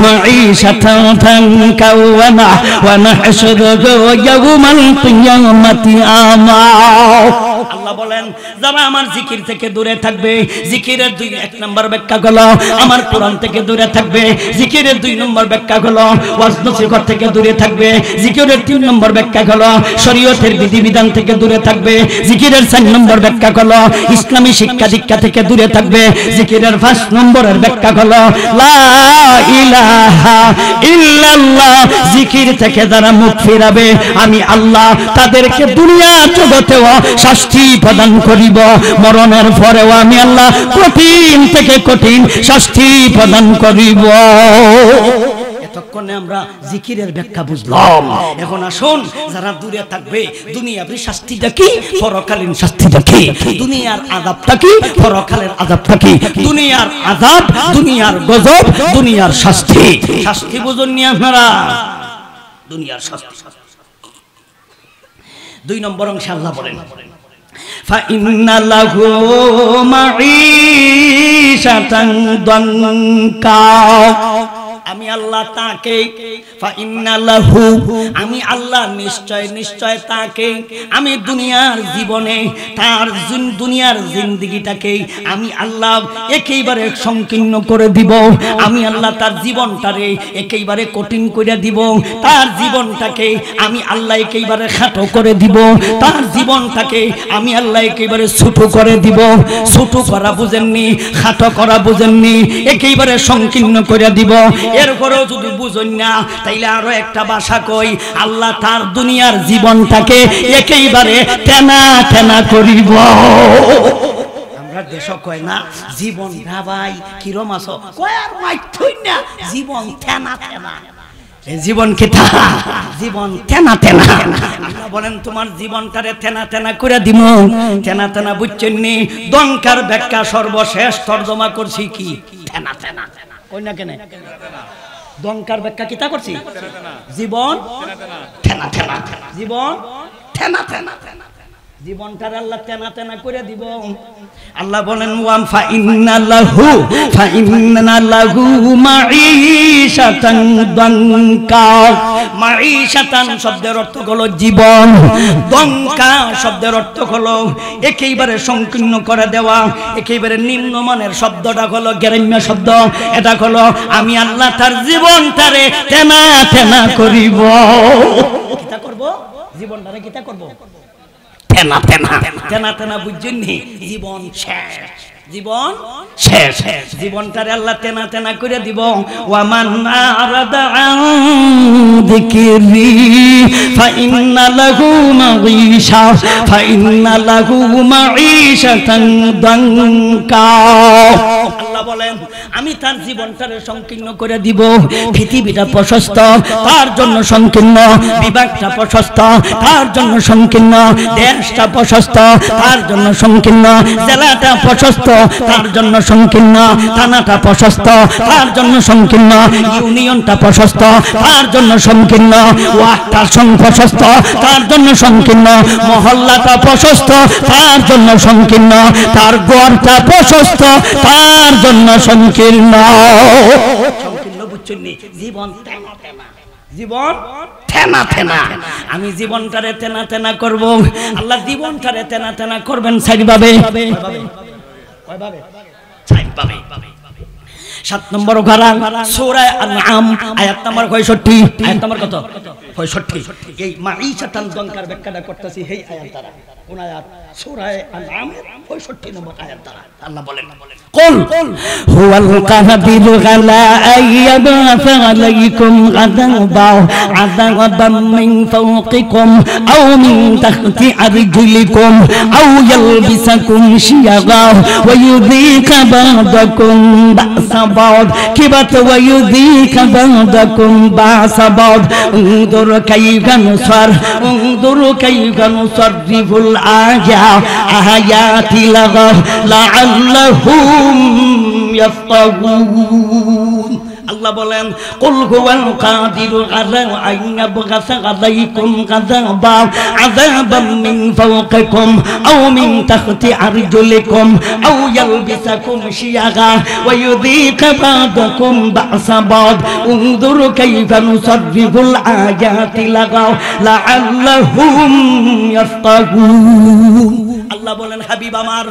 মাঈশাতান তানকাওয়ানা ওয়া নাহশুরুহু ইয়াওমাল কিয়ামাতি আমা। আল্লাহ বলেন যারা আমার জিকির থেকে দূরে থাকবে, জিকিরের 1 নম্বর ব্যাখ্যা হলো আমার কোরআন থেকে দূরে থাকবে। জিকিরের 2 নম্বর ব্যাখ্যা হলো ওয়াজ নসিহত থেকে দূরে থাকবে। জিকিরের 3 নম্বর ব্যাখ্যা হলো শরীয়তের বিধিবিধান থেকে দূরে থাকবে। জিকিরের 4 নম্বর ব্যাখ্যা হলো ইসলামী শিক্ষা দীক্ষা থেকে দূরে থাকবে। জিকিরের 5 নম্বরের ব্যাখ্যা হলো লা ইলাহা ইল্লাল্লাহ। জিকির থেকে যারা মুখ ফিরাবে আমি আল্লাহ তাদেরকে দুনিয়া জগতেও শাস্তি প্রদান করিব, মরণের পরেও আমি আল্লাহ কঠিন থেকে কঠিন শাস্তি প্রদান করিব। এত এতক্ষণে আমরা জিকিরের ব্যাখ্যা বুঝলাম। এখন আসুন যারা দূরে থাকবে, দুনিয়াবি শাস্তিটা কি, পরকালীন শাস্তিটা কি, দুনিয়ার আযাবটা কি, পরকালের আযাবটা কি, দুনিয়ার আযাব, দুনিয়ার গজব, দুনিয়ার শাস্তি। শাস্তি বুঝুননি আপনারা, দুনিয়ার শাস্তি। 2 নম্বর অংশে আল্লাহ বলেন فإن له معيشة ضنكا। আমি আল্লাহ তাকে, আমি আল্লাহ নিশ্চয় তাকে আমি দুনিয়ার জীবনে তার দুনিয়ার জিন্দেগিটাকে আমি আল্লাহ একেবারে সংকীর্ণ করে দিব। আমি আল্লাহ তার জীবনটারে একেবারে কঠিন করে দিব, তার জীবনটাকে আমি আল্লাহ একেবারে খাটো করে দিব, তার জীবনটাকে আমি আল্লাহ একেবারে ছোট করে দিব। ছোট করা বুঝেননি, খাটো করা বুঝেননি, একেবারে সংকীর্ণ করে দিব। এরপরেও যদি বুঝুন না, তাইলে আরো একটা ভাষা কই, আল্লাহ তার দুনিয়ার জীবনটাকে একেবারে টেনা টেনা করিব। আমরা দেশ কয় না জীবন ভাই কিরম আছো, কয় আর মাইথুই না, জীবন টেনা টেনা। জীবন কি তা, জীবন টেনা টেনা। আল্লাহ বলেন তোমার জীবনটারে টেনা টেনা করে দিব। টেনা টেনা বুঝছেন নি? দঙ্কার ব্যাখ্যা সর্বশেষ তর্জমা করছি কি, টেনা টেনা। কই না কেন দঙ্কার ব্যাখ্যা কিতা করছি, জীবন টেনা টেনা, জীবন টেনা টেনা, জীবনটার আল্লাহ টেনা টেনা করে দিব। আল্লাহ বলেন ওয়াম ফাইন্না লাহু মাঈশাতান দানকা। মাঈশাতান শব্দের অর্থ হলো জীবন, দনকা শব্দের অর্থ হলো একেবারে সংকীর্ণ করে দেওয়া, একেবারে নিম্নমানের শব্দটা হলো গ্রাম্য শব্দ। এটা হলো আমি আল্লাহ তার জীবনটারে টেনা টেনা করিব। কিতা করব, জীবনটারে কিতা করব, টেনা টেনা টেনা টেনা। বুঝছেননি? জীবন শেষ, জীবন শেষ, জীবনটারে আল্লাহ টেনা টেনা করে দিব। ওয়ামান আরাদা আন যিকরি ফাইন্না লাহু মাঈশাতান দানকা। আল্লাহ বলেন আমি তার জীবনটারে সংকীর্ণ করে দিব। পৃথিবীটা প্রশস্ত, তার জন্য সংকীর্ণ। বিভাগটা প্রশস্ত, তার জন্য সংকীর্ণ। দেশটা প্রশস্ত, তার জন্য সংকীর্ণ। জেলাটা প্রশস্ত, তার জন্য সংকীর্ণ। থানাটা প্রশস্ত, তার জন্য সংকীর্ণ। ইউনিয়নটা প্রশস্ত, তার জন্য সংকীর্ণ। ওয়ার্ডটা প্রশস্ত, তার জন্য সংকীর্ণ। মহল্লাটা প্রশস্ত, তার জন্য সংকীর্ণ। তার গড়টা প্রশস্ত, তার জন্য সংকীর্ণ। সংকীর্ণ বুঝছেন নি? জীবন টেনা টেনা, জীবন টেনা টেনা। আমি জীবনটারে টেনা টেনা করব। আল্লাহ জীবনটারে টেনা টেনা করবেন চাইভাবে। 7 নম্বর ঘরা সূরা আনআম আয়াত নম্বর 65। আয়াত নম্বর কত? 65। এই মাঈশাতান দনকার ব্যাখ্যাটা করতেছি এই আয়াত দ্বারা। কোন আয়াত? সূরা আনআম 65 নম্বর আয়াত দ্বারা। আল্লাহ বলেন কুল হুয়াল কাদিরু আলা আইয়াবাসা আলাইকুম আযাবাম মিন ফাওকিকুম আও মিন তাহতি আরজুলিকুম আও ইয়ালবিসাকুম শিয়াগা ওয়া ইউযীকা বা'দাকুম বা'সা বা'দ কিবাত ওয়া ইউযীকা বা'দাকুম বা'সা বা'দ উনদুর কাইফা নুসাররিফুল আয়াতি লাআল্লাহুম ইয়াফকাহুন। আল্লাহ বলেন কুল হুয়াল কাদিরু আলা আন ইয়াবগাসা আলাইকুম আযাবাম মিন ফাওকিকুম আও মিন তাহতি আরজুলিকুম আও ইয়ালবিসাকুম শিয়াগা ওয়া ইউযীকা বা'দাকুম বা'সা বা'দ উনদুর কাইফা নুসাররিফুল আয়াতি লাআল্লাহুম ইয়াফকাহুন। আল্লাহ বলেন হাবিব আমার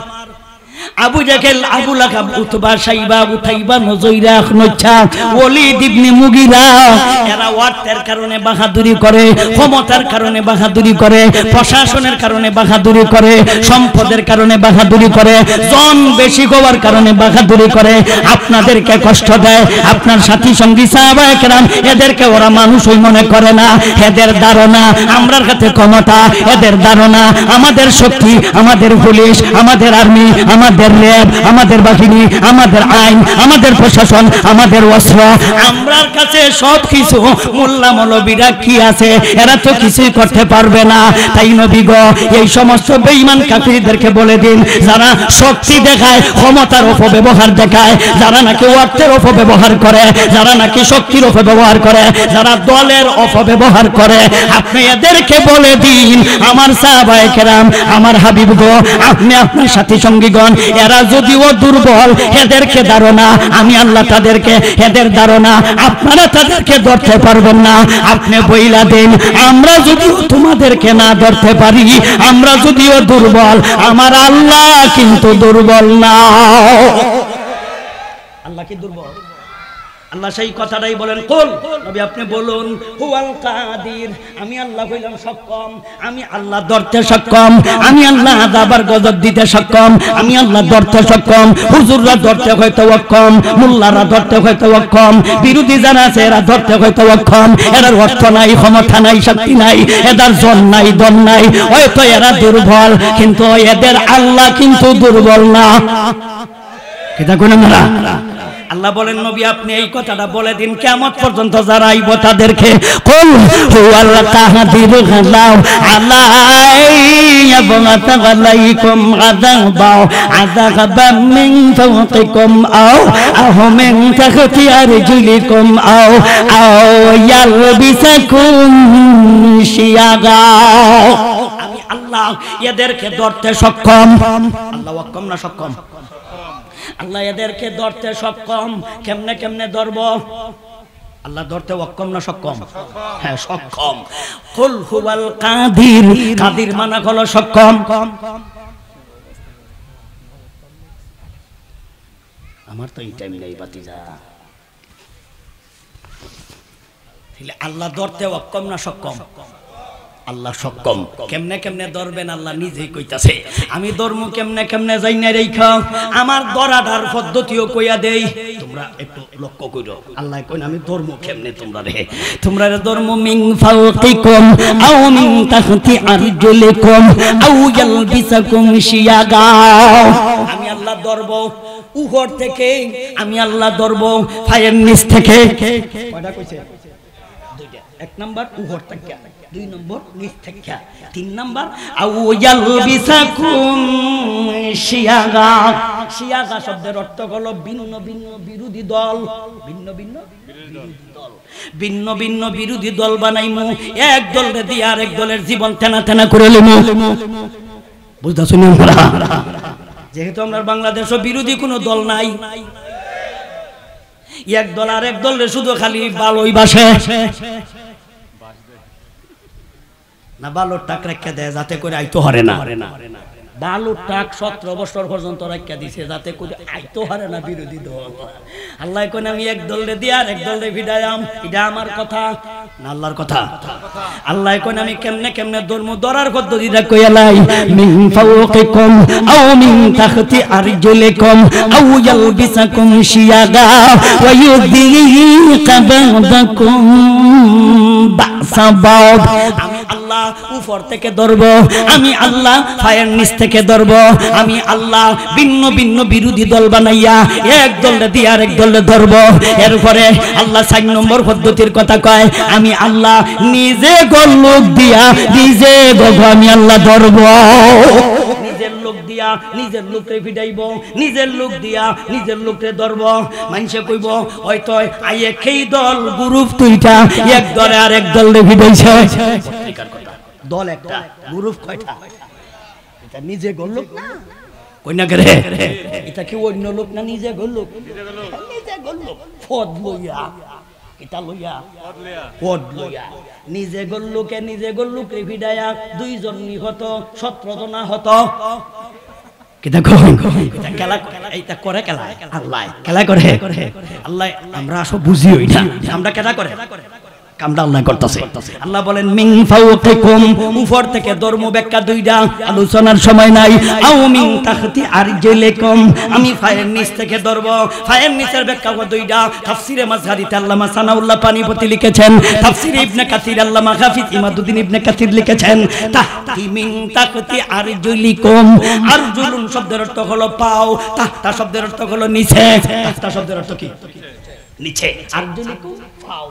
আবু জাহেল, আবু লাহাব, উতবা, সাইবা, উতাইবা, নজয়রা, আখনচ্ছা, ওলীদ ইবনে মুগীরা এরা ওয়ার্তের কারণে বাহাদুরি করে, ক্ষমতার কারণে বাহাদুরি করে, প্রশাসনের কারণে বাহাদুরি করে, সম্পদের কারণে বাহাদুরি করে, জন বেশি হওয়ার কারণে বাহাদুরি করে। আপনাদেরকে কষ্ট দেয়, আপনার সাথী সঙ্গী সাহাবায়ে কেরাম এদেরকে ওরা মানুষই মনে করে না। এদের ধারণা আমরার কাছে ক্ষমতা, এদের ধারণা আমাদের শক্তি, আমাদের পুলিশ, আমাদের আর্মি, আমাদের র্যাব, আমাদের বাহিনী, আমাদের আইন, আমাদের প্রশাসন, আমাদের অস্ত্র, আমরার কাছে সব কিছু। মোল্লা মৌলবীরা কি আছে? এরা তো কিছুই করতে পারবে না। তাই নবী গো এই সমস্ত বেঈমান কাফিরদেরকে বলে দিন, যারা শক্তি দেখায়, ক্ষমতার অপব্যবহার দেখায়, যারা নাকি অর্থের অপব্যবহার করে, যারা নাকি শক্তির অপব্যবহার করে, যারা দলের অপব্যবহার করে, আপনি এদেরকে বলে দিন, আমার সাহাবায়ে কেরাম, আমার হাবিব গো, আপনি আপনার সাথী সঙ্গীগণ, এরা যদিও দুর্বল, এদেরকে ধারণা, আমি আল্লাহ তাদেরকে, এদের ধারণা আপনারা তাদেরকে ধরতে পারবেন না। আপনি বইলা দিন, আমরা যদিও তোমাদেরকে না ধরতে পারি, আমরা যদিও দুর্বল, আমার আল্লাহ কিন্তু দুর্বল না। আল্লাহ কি দুর্বল? আল্লাহ সেই কথাটাই বলেন, কুল নবী আপনি বলুন, হুয়াল কাদির, আমি আল্লাহ হইলাম সক্ষম, আমি আল্লাহ ধরতে সক্ষম, আমি আল্লাহ আযাব আর গজব দিতে সক্ষম, আমি আল্লাহ ধরতে সক্ষম। হুজুররা ধরতে হয়তো অক্ষম, মোল্লারা ধরতে হয়তো অক্ষম, বিরোধী যারা আছে এরা ধরতে হয়তো অক্ষম, এদের অর্থ নাই, ক্ষমতা নাই, শক্তি নাই, এদের জন নাই, দল নাই, হয়তো এরা দুর্বল, কিন্তু এদের আল্লাহ কিন্তু দুর্বল না। এটা কোন না? আল্লাহ বলেন নবী আপনি এই কথাটা বলে দিন, কিয়ামত পর্যন্ত যারা আইব তাদেরকে, কুল হুয়াল কাদিরু গালাউ আলাইয়া বাতাগালাইকুম আযাবাও আযাবাম মিন ফাওকিকুম আও মিন তাহতি আরজুলিকুম আও ইয়ালবিসাকুম শিয়াগা। আমি আল্লাহ এদেরকে ধরতে সক্ষম। আল্লাহ অক্ষম না সক্ষম? আল্লাহ এদেরকে ধরতে সক্ষম। কেমনে কেমনে ধরব? আল্লাহ ধরতে অক্ষম না সক্ষম? হ্যাঁ সক্ষম। কুল হুয়াল কাদির, কাদির মানে হলো সক্ষম। আমার তো এই টাইম নেই বাতিজা। আল্লাহ ধরতে অক্ষম না সক্ষম? আল্লাহ সক্ষম। কেমনে কেমনে ধরবেন আল্লাহ নিজেই কইতাছে, আমি ধর্ম কেমনে কেমনে যাই না রেখা, আমার ধরাটার পদ্ধতিও কইয়া দেই, তোমরা একটু লক্ষ্য করো। আল্লাহ কইন আমি ধর্ম কেমনে তোমরা ধর্ম মিন ফাওকিকুম আও মিন তাহতি আরজুলিকুম আও ইয়ালবিসাকুম শিয়াগা। আমি আল্লাহ ধরব উপর থেকে, আমি আল্লাহ ধরব পায়ের নিচ থেকে। কয়টা কইছে? দুইটা। এক নাম্বার উপর থেকে, 2 নম্বর নিচ থেকে, 3 নম্বর আও ইয়ালবিসাকুম শিয়াগা। শিয়াগা শব্দের অর্থ হলো ভিন্ন ভিন্ন বিরোধী দল। ভিন্ন ভিন্ন বিরোধী দল, ভিন্ন ভিন্ন বিরোধী দল বানাইমু, এক দলের দিয়ে আরেক দলের জীবন টানা টানা করে লিমু। বুঝতাছ না? যেহেতু আমরা বাংলাদেশে বিরোধী কোনো দল নাই, এক দল আরেক দলের শুধু খালি ভালোই বাসে না, বালুর টাক রেখে দেয় যাতে করে আইতো হারে না। বালুর টাক 17 বছর পর্যন্ত রেখে দিছে যাতে করে আইতো হারে না বিরোধী দল। আল্লাহ কোন আমি এক দলে দিয়ে আর এক দলে ভিড়ায়াম, এটা আমার কথা না আল্লাহর কথা? আল্লাহ কোন আমি কেমনে কেমনে ধর্ম ধরার পদ্ধতিটা কইলাই, মিন ফাওকিকুম আও মিন তাহতি আরজুলিকুম আও ইয়ালবিসাকুম শিয়াগা ওয়া ইউযীকা বা'দাকুম বা'সা বা'দ। আমি আল্লাহ উপর থেকে ধরব, আমি আল্লাহ পায়ের নিচ থেকে ধরব, আমি আল্লাহ ভিন্ন ভিন্ন বিরোধী দল বানাইয়া এক দলে দিয়ে আরেক দলে ধরব। এরপরে আল্লাহ 4 নম্বর পদ্ধতির কথা কয়, আমি আল্লাহ নিজে লোক দিয়া নিজে আমি আল্লাহ ধরব। নিজের লোক দিয়া নিজের লোককে ফিডাইব, নিজের লোক দিয়া নিজের লোককে ধরব। মানুষে কইব হয়তো আইয়ে খেই দল গ্রুপ দুইটা, এক দলে আর এক দলে ফিডাইছে। দল একটা, গ্রুপ কয়টা? এটা নিজে লোক না, কই না করে? এটা কি অন্য লোক না? নিজে লোক, নিজে লোক। পদ লইয়া, এটা লইয়া পদ লইয়া নিজে লোকে নিজে লোকরে ফিডাইয়া 2 জন নিহত, 17 জন আহত। আল্লাহ আমরা আসো বুঝি ওইটা, আমরা কেটা করে কামটা আল্লাহ করতেছে। আল্লাহ বলেন মিন ফাওকিকুম, উপর থেকে ধর্ম ব্যাখ্যা দুইটা, আলোচনার সময় নাই। আও মিন তাহতি আরজুলিকুম, আমি ফায়ের নিচ থেকে ধরব। ফায়ের নিচের ব্যাখ্যা দুইটা। তাফসিরে মাযহারিতে আল্লামা সানাউল্লাহ পানিপতি লিখেছেন, তাফসিরে ইবনে কাসির আল্লামা হাফিজ ইমাদউদ্দিন ইবনে কাসির লিখেছেন তাহতি মিন তাহতি আরজুলিকুম। আরজুলুন শব্দের অর্থ হলো পাও, তাহতা শব্দের অর্থ হলো নিচে। তাহতা শব্দের অর্থ কি? নিচে। আরজুলিকুম পাও,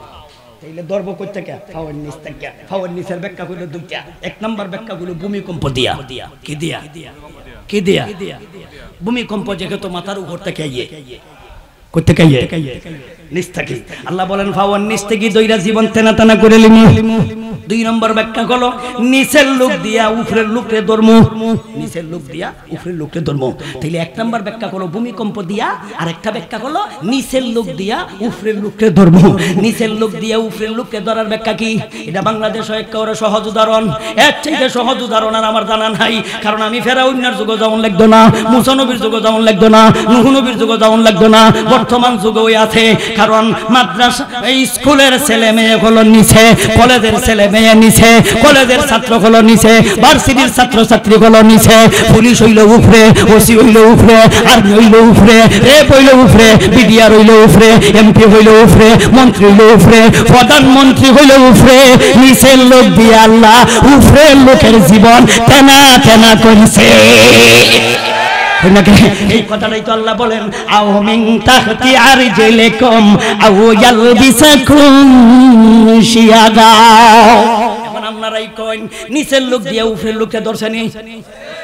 তাইলে ধর্ম কই থেকে? ফাওয়ার নিচ থেকে। ফাওয়ার নিচের ব্যাখ্যা হলো দুইটা। এক নাম্বার ব্যাখ্যা হলো ভূমিকম্প দিয়া। কি দিয়া? কি দিয়া? ভূমিকম্প যেহেতু মাথার উপর থেকে আইয়ে, কই থেকে আইয়ে? নিচ থেকে। আল্লাহ বলেন ফাওয়ার নিচ থেকে দইরা জীবন তেনা তেনা করে লিমু। দুই নম্বর ব্যাখ্যা হলো নিচের লোক দিয়া উপরের লোকরে ধর্ম। নিচের লোক দিয়া উপরের লোকরে ধর্ম। তাইলে এক নম্বর ব্যাখ্যা হলো ভূমিকম্প দিয়া, আর একটা ব্যাখ্যা হলো নিচের লোক দিয়া উপরের লোকরে ধর্ম। নিচের লোক দিয়া উপরের লোককে ধরার ব্যাখ্যা কি? এটা বাংলাদেশে একেবারে সহজ উদাহরণ। এর চাইতে সহজ উদাহরণ আর আমার জানা নাই। কারণ আমি ফেরাউনের যুগে যাওন লাগতো না, মুসা নবীর যুগে যাওন লাগতো না, নূহ নবীর যুগে যাওন লাগতো না, বর্তমান যুগেও আছে। কারণ মাদ্রাসা এই স্কুলের ছেলে মেয়ে হলো নিচে, কলেজের ছেলে মেয়ে নিচে, কলেজের ছাত্র হলো নিচে, ভার্সিটির ছাত্র ছাত্রী হলো নিচে। পুলিশ হইল উপরে, ওসি হইল উপরে, আর্মি হইল উপরে, রেপ হইল উপরে, বিডিআর হইল উপরে, এমপি হইল উপরে, মন্ত্রী হইল উপরে, প্রধানমন্ত্রী হইল উপরে। নিচের লোক দিয়ে আল্লাহ উপরের লোকের জীবন তেনা তেনা করেছে। এই কথাটাই তো আল্লাহ বলেন আও মিন তাহতি আরজুলিকুম আও ইয়ালবিসাকুম শিয়াগা। এখন আপনারাই কইন নিচের লোক দিয়ে উপরের লোককে ধরছে নি?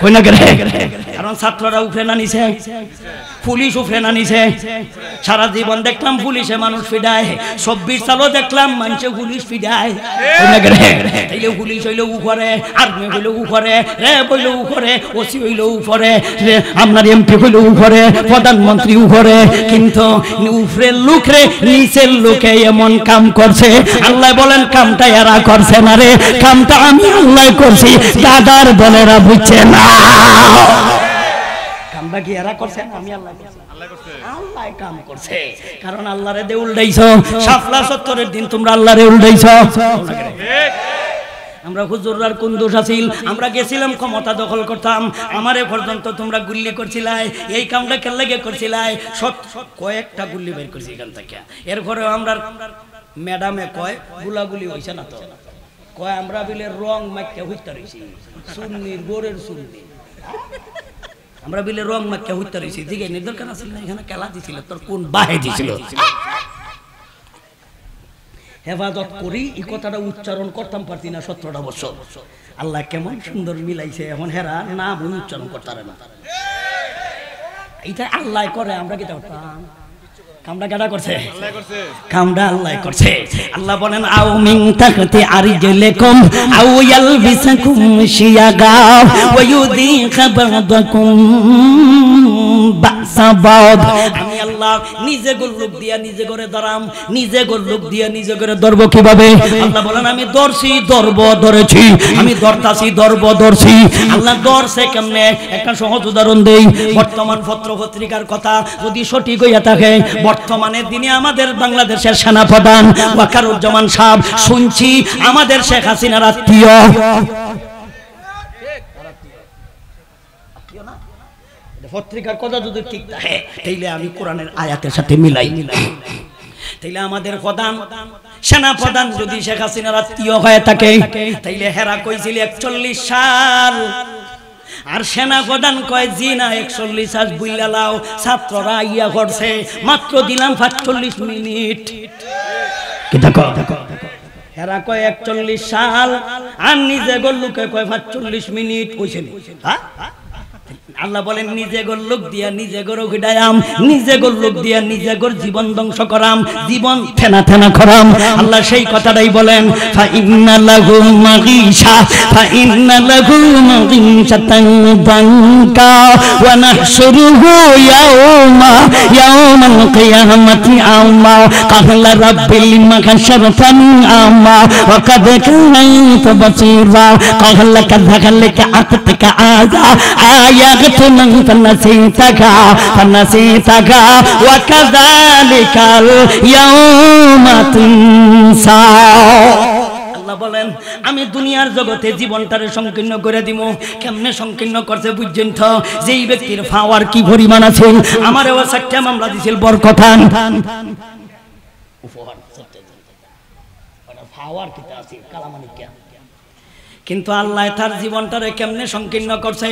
কই না গরে? কারণ ছাত্ররা উপরে না নিচে, পুলিশ উপরে না নিচে। সারা জীবন দেখলাম পুলিশে মানুষ ফিডায়, 24 সালও দেখলাম মানুষে পুলিশ ফিডায়। কই না গরে? তাইলে পুলিশ হইল উপরে, আর্মি হইল উপরে, রেপ হইল উপরে, ওসি হইল উপরে, আপনার এমপি হইল উপরে, প্রধানমন্ত্রী উপরে। কিন্তু উপরের লোকরে নিচের লোকে এমন কাম করছে, আল্লাহ বলেন কামটা এরা করছে না রে, কামটা আমি আল্লাহ করছি, দাদার দলেরা বুঝছে না। কামটা কি এরা করছে না? আমি আল্লাহ করছি। আল্লাহ কাম করছে। কারণ আল্লাহরে দে উল্টাইছো। শাপলা সত্তরের দিন তোমরা আল্লাহরে উল্টাইছো। আমরা হুজুররার কোন দোষ আছিল? আমরা গেছিলাম ক্ষমতা দখল করতাম, আমারে পর্যন্ত তোমরা গুল্লি করছিলাই। এই কামটা কেন লাগে করছিলাই? কয়েকটা গুল্লি বের করছি এখান থেকে। এরপরে আমরা ম্যাডামে কয় গুলাগুলি হইছে না তো, কয় আমরা বিলে রং মাইকা হইতা রইছি, সুন্নির গোরের সুন্নি, আমরা বিলে রং মাইকা হইতা রইছি। দিকে নিদরকার আছিল না, এখানে খেলা দিছিল, তোর কোন বাহে দিছিল? হেফাজত করি এই কথাটা উচ্চারণ করতাম পারতি না 17টা বছর। আল্লাহ কেমন সুন্দর মিলাইছে। এখন হেরা নাম উচ্চারণ করতে না, এটা আল্লাহ করে, আমরা কি করতাম? কামটা কেডা করছে? কামটা আল্লাহ করছে। আল্লাহ বলেন আও মিন তাহতি আরজুলিকুম আও ইয়ালবিসাকুম শিয়াগা ওয়া ইউযিকা বা'দাকুম বা'সা বা'দ। আমি আল্লাহ নিজে গোল্লুক দিয়া নিজে করে ধরাম, নিজে গোল্লুক দিয়া নিজে করে ধরব। কিভাবে? আল্লাহ বলেন আমি ধরছি, ধরব, ধরেছি, আমি ধরতাছি, ধরব, ধরছি। আল্লাহ ধরছে কেমনে? একটা সহজ উদাহরণ দেই। বর্তমান পত্র পত্রিকার কথা যদি সঠিক হইয়া থাকে, বর্তমানের দিনে আমাদের বাংলাদেশের সেনাপ্রধান ওয়াকারুজ্জামান সাহেব শুনছি আমাদের শেখ হাসিনার আত্মীয়। পত্রিকার কথা যদি ঠিক থাকে তাইলে আমি কোরআনের আয়াতের সাথে মিলাই। তাইলে আমাদের প্রধান সেনাপ্রধান যদি শেখ হাসিনার আত্মীয় হয়ে থাকে, তাইলে হেরা কইছিল 41 সাল, আর সেনা প্রধান কয় জি না 41 আজ বুইলা লাও। ছাত্ররা ইয়া করছে, মাত্র দিলাম 45 মিনিট। কি দেখো হেরা কয় 41 সাল, আর নিজে গল্লুকে কয় 45 মিনিট। কইছে হ্যাঁ? আল্লাহ বলেন নিজে গোল্লুক দিয়া নিজে গরু খিডায়াম, নিজে গোল্লুক দিয়া নিজে গর জীবন ধ্বংস করাম, জীবন থেনা থেনা করাম। আল্লাহ সেই কথাটাই বলেন ফা ইন্না লাহু মাগীশা, ফা ইন্না লাহু মাগীশাতান দানকা ওয়া নাহশুরুহু ইয়াওমাল কিয়ামাতি আ'মা ক্বালা রাব্বি লিমা হাশারতানি আ'মা ওয়া কাদ কানতা বাসীরা ক্বালা কাযালিকা আতাকা আযা আয়াত আয়াতু মান ফানাসিতাকা ওয়া কাযালিকাল ইয়াউমা তুনসা। আল্লাহ বলেন আমি দুনিয়ার জগতে জীবনটারে সংকীর্ণ করে দিব। কেমনে সংকীর্ণ করছে বুঝছেন তো? যেই ব্যক্তির পাওয়ার কি পরিমাণ আছে, আমারও সাতটা মামলা দিছিল বরকতান উপহার পাওয়ার কিতা আছে কালামানিকা, কিন্তু আল্লাহ তার জীবনটারে কেমনে সংকীর্ণ করছে।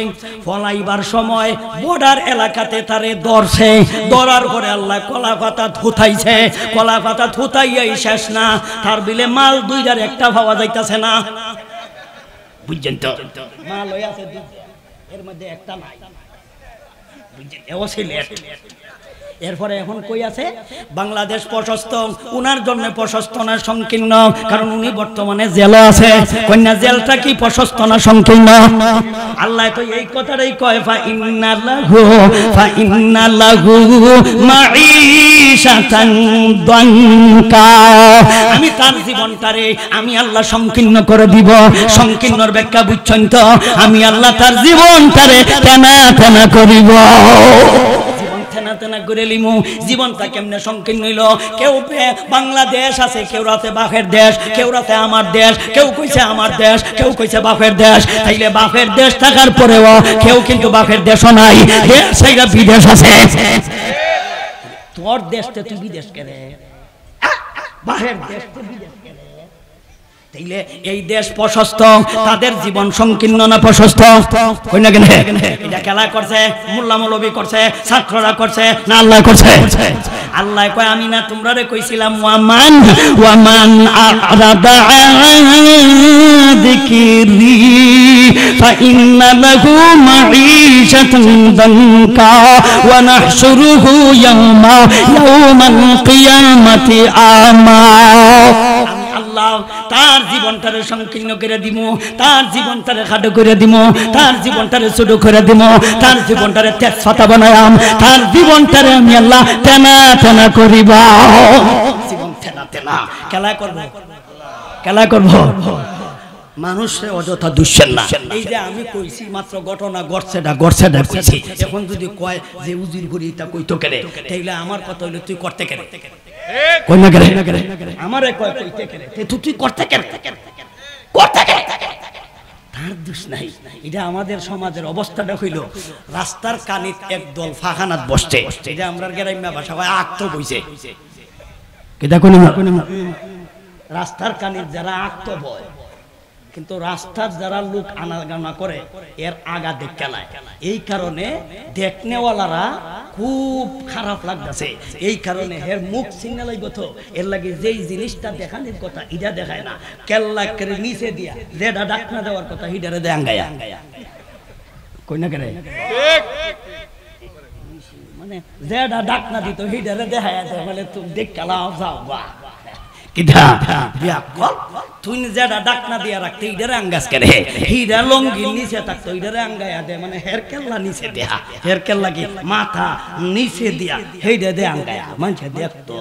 ফলাইবার সময় বর্ডার এলাকাতে তারে ধরছে, ধরার পরে আল্লাহ কলা পাতা থুতাইছে, কলা পাতা থুতাইয়াই শেষ না, তার বিলে মাল দুইটার একটা পাওয়া যাইতাছে না। বুঝছেন তো? মাল হই আছে দুইটা, এর মধ্যে একটা নাই। বুঝছেন? এও সিলেট। এরপরে এখন কই আছে? বাংলাদেশ প্রশস্ত, উনার জন্য প্রশস্ত না সংকীর্ণ? কারণ উনি বর্তমানে জেল আছে। কন্যা জেলটা কি প্রশস্ত না সংকীর্ণ? আল্লাহ তো এই কথাটাই কয়, ফা ইন্না লাহু মাঈশাতান দানকা। আমি তার জীবনটারে আমি আল্লাহ সংকীর্ণ করে দিব। সংকীর্ণর ব্যাখ্যা বুঝছেন তো? আমি আল্লাহ তার জীবনটারে টানা টানা করিব। জীবনটা কেমনে সংকীর্ণ হইল? কেউ বাংলাদেশ আছে, কেউ রাতে বাপের দেশ, কেউ রাতে আমার দেশ, কেউ কইছে আমার দেশ, কেউ কইছে বাপের দেশ। তাইলে বাপের দেশ থাকার পরেও কেউ কিন্তু বাপের দেশও নাই, সেইটা বিদেশ আছে। তোর দেশটা তুই বিদেশ কেন? বাপের দেশ বিদেশ কেন? তাইলে এই দেশ প্রশস্ত, তাদের জীবন সংকীর্ণ না প্রশস্ত? কই না কেন? এটা খেলা করছে, মোল্লা মৌলবী করছে, ছাত্ররা করছে না আল্লাহ করছে? আল্লাহ কয় আমি না তোমরারে কইছিলাম ওয়ামান আরাদা যিকরি ফাইন্না লাহু মাঈশাতান দানকা ওয়া নাহশুরুহু ইয়াওমাল কিয়ামাতি আমা। আল্লাহ তার জীবনটারে সংকীর্ণ করে দিব, তার জীবনটারে খাটো করে দিব, তার জীবনটারে ছোট করে দিব, তার জীবনটারে তেজপাতা বানায়াম, তার জীবনটারে আমি আল্লাহ তেনা তেনা করিব। জীবন তেনা তেনা খেলা করব, খেলা করব। মানুষের অযথা দুশ্চেন না। এই যে আমি কইছি মাত্র ঘটনা ঘটছেটা কইছি, এখন যদি কয় যে উজির করি তা কইতো কেন, তাইলে আমার কথা হইলো তুই করতে কেন? কই না কেন? আমারে কয় কইতে কেন, তুই করতে কেন? করতে কেন? তার দোষ নাই। এটা আমাদের সমাজের অবস্থাটা হইল, রাস্তার কানিত একদল ফাখানাত বসছে, এটা আমরা গ্রাম্য ভাষা হয় আক্ত বইছে। কেদা কোন রাস্তার কানিত যারা আক্ত বয়, কিন্তু রাস্তার যারা লোক আনাগানা করে এর আগা দেখতে নাই। এই কারণে দেখনেওয়ালারা খুব খারাপ লাগতেছে। এই কারণে এর মুখ সিগনাল তো এর লাগে যেই জিনিসটা দেখানোর কথা ইটা দেখায় না, কেল্লা করে নিচে দিয়া যেটা ডাকনা দেওয়ার কথা হিডারে দেয় আঙ্গায়া। কই না কেন? মানে যেটা ডাকনা দিত হিডারে দেখায় মানে তুমি দেখালাও যাও বা তুই যেটা ডাকনা দিয়া রাখতে ইডারে আঙ্গাস করে, হিডা লঙ্গির নিচে থাকতো ইডারে আঙ্গায়া দে, মানে হের কেল্লা নিচে দেয়া, হের কেল্লা কি মাথা নিচে দিয়া হেইডা দে আঙ্গায়া মানুষে দেখতো।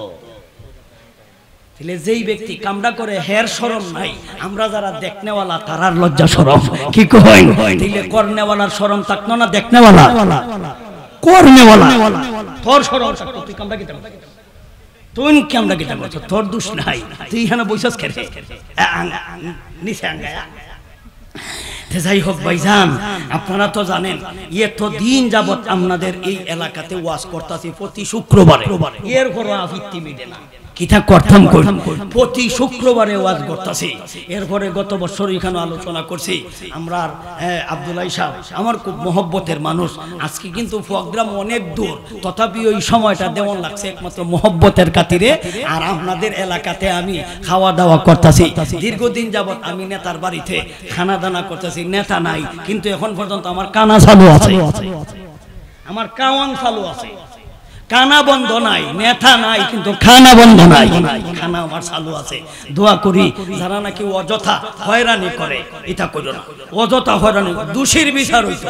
যেই ব্যক্তি কামড়া করে হের শরম নাই, আমরা যারা দেখনেওয়ালা তারার লজ্জা শরম। কি কই? করনেওয়ালার শরম থাকতো না, দেখনেওয়ালা করনেওয়ালা তোর শরম থাকতো। তুই কামড়া কিতা তুই কেমন গিটা করছো? তোর দোষ নাই, তুই এখানে বইছস খেতে নিচে আঙ্গায়া। যাই হোক ভাইজান, আপনারা তো জানেন এত দিন যাবত আপনাদের এই এলাকাতে ওয়াজ করতেছি প্রতি শুক্রবারে, এর পরও আপত্তি মিটে না। কিতা করতাম প্রতি শুক্রবারে ওয়াজ করতেছি। এরপরে গত বছর এখানে আলোচনা করছি আমরা। আব্দুল্লাহ সাহেব আমার খুব মহব্বতের মানুষ। আজকে কিন্তু প্রোগ্রাম অনেক দূর, তথাপি ওই সময়টা দেওয়ান লাগছে একমাত্র মহব্বতের খাতিরে। আর আপনাদের এলাকাতে আমি খাওয়া দাওয়া করতেছি। দীর্ঘদিন যাবৎ আমি নেতার বাড়িতে খানা দানা করতেছি, নেতা নাই, কিন্তু এখন পর্যন্ত আমার কানা চালু আছে, আমার কাওয়ান চালু আছে, কানা বন্ধ নাই, নেতা নাই কিন্তু খানা বন্ধ নাই, খানা আমার চালু আছে। দোয়া করি যারা নাকি অযথা হয়রানি করে এটা করো না, অযথা হয়রানি দোষীর বিচার হইতো।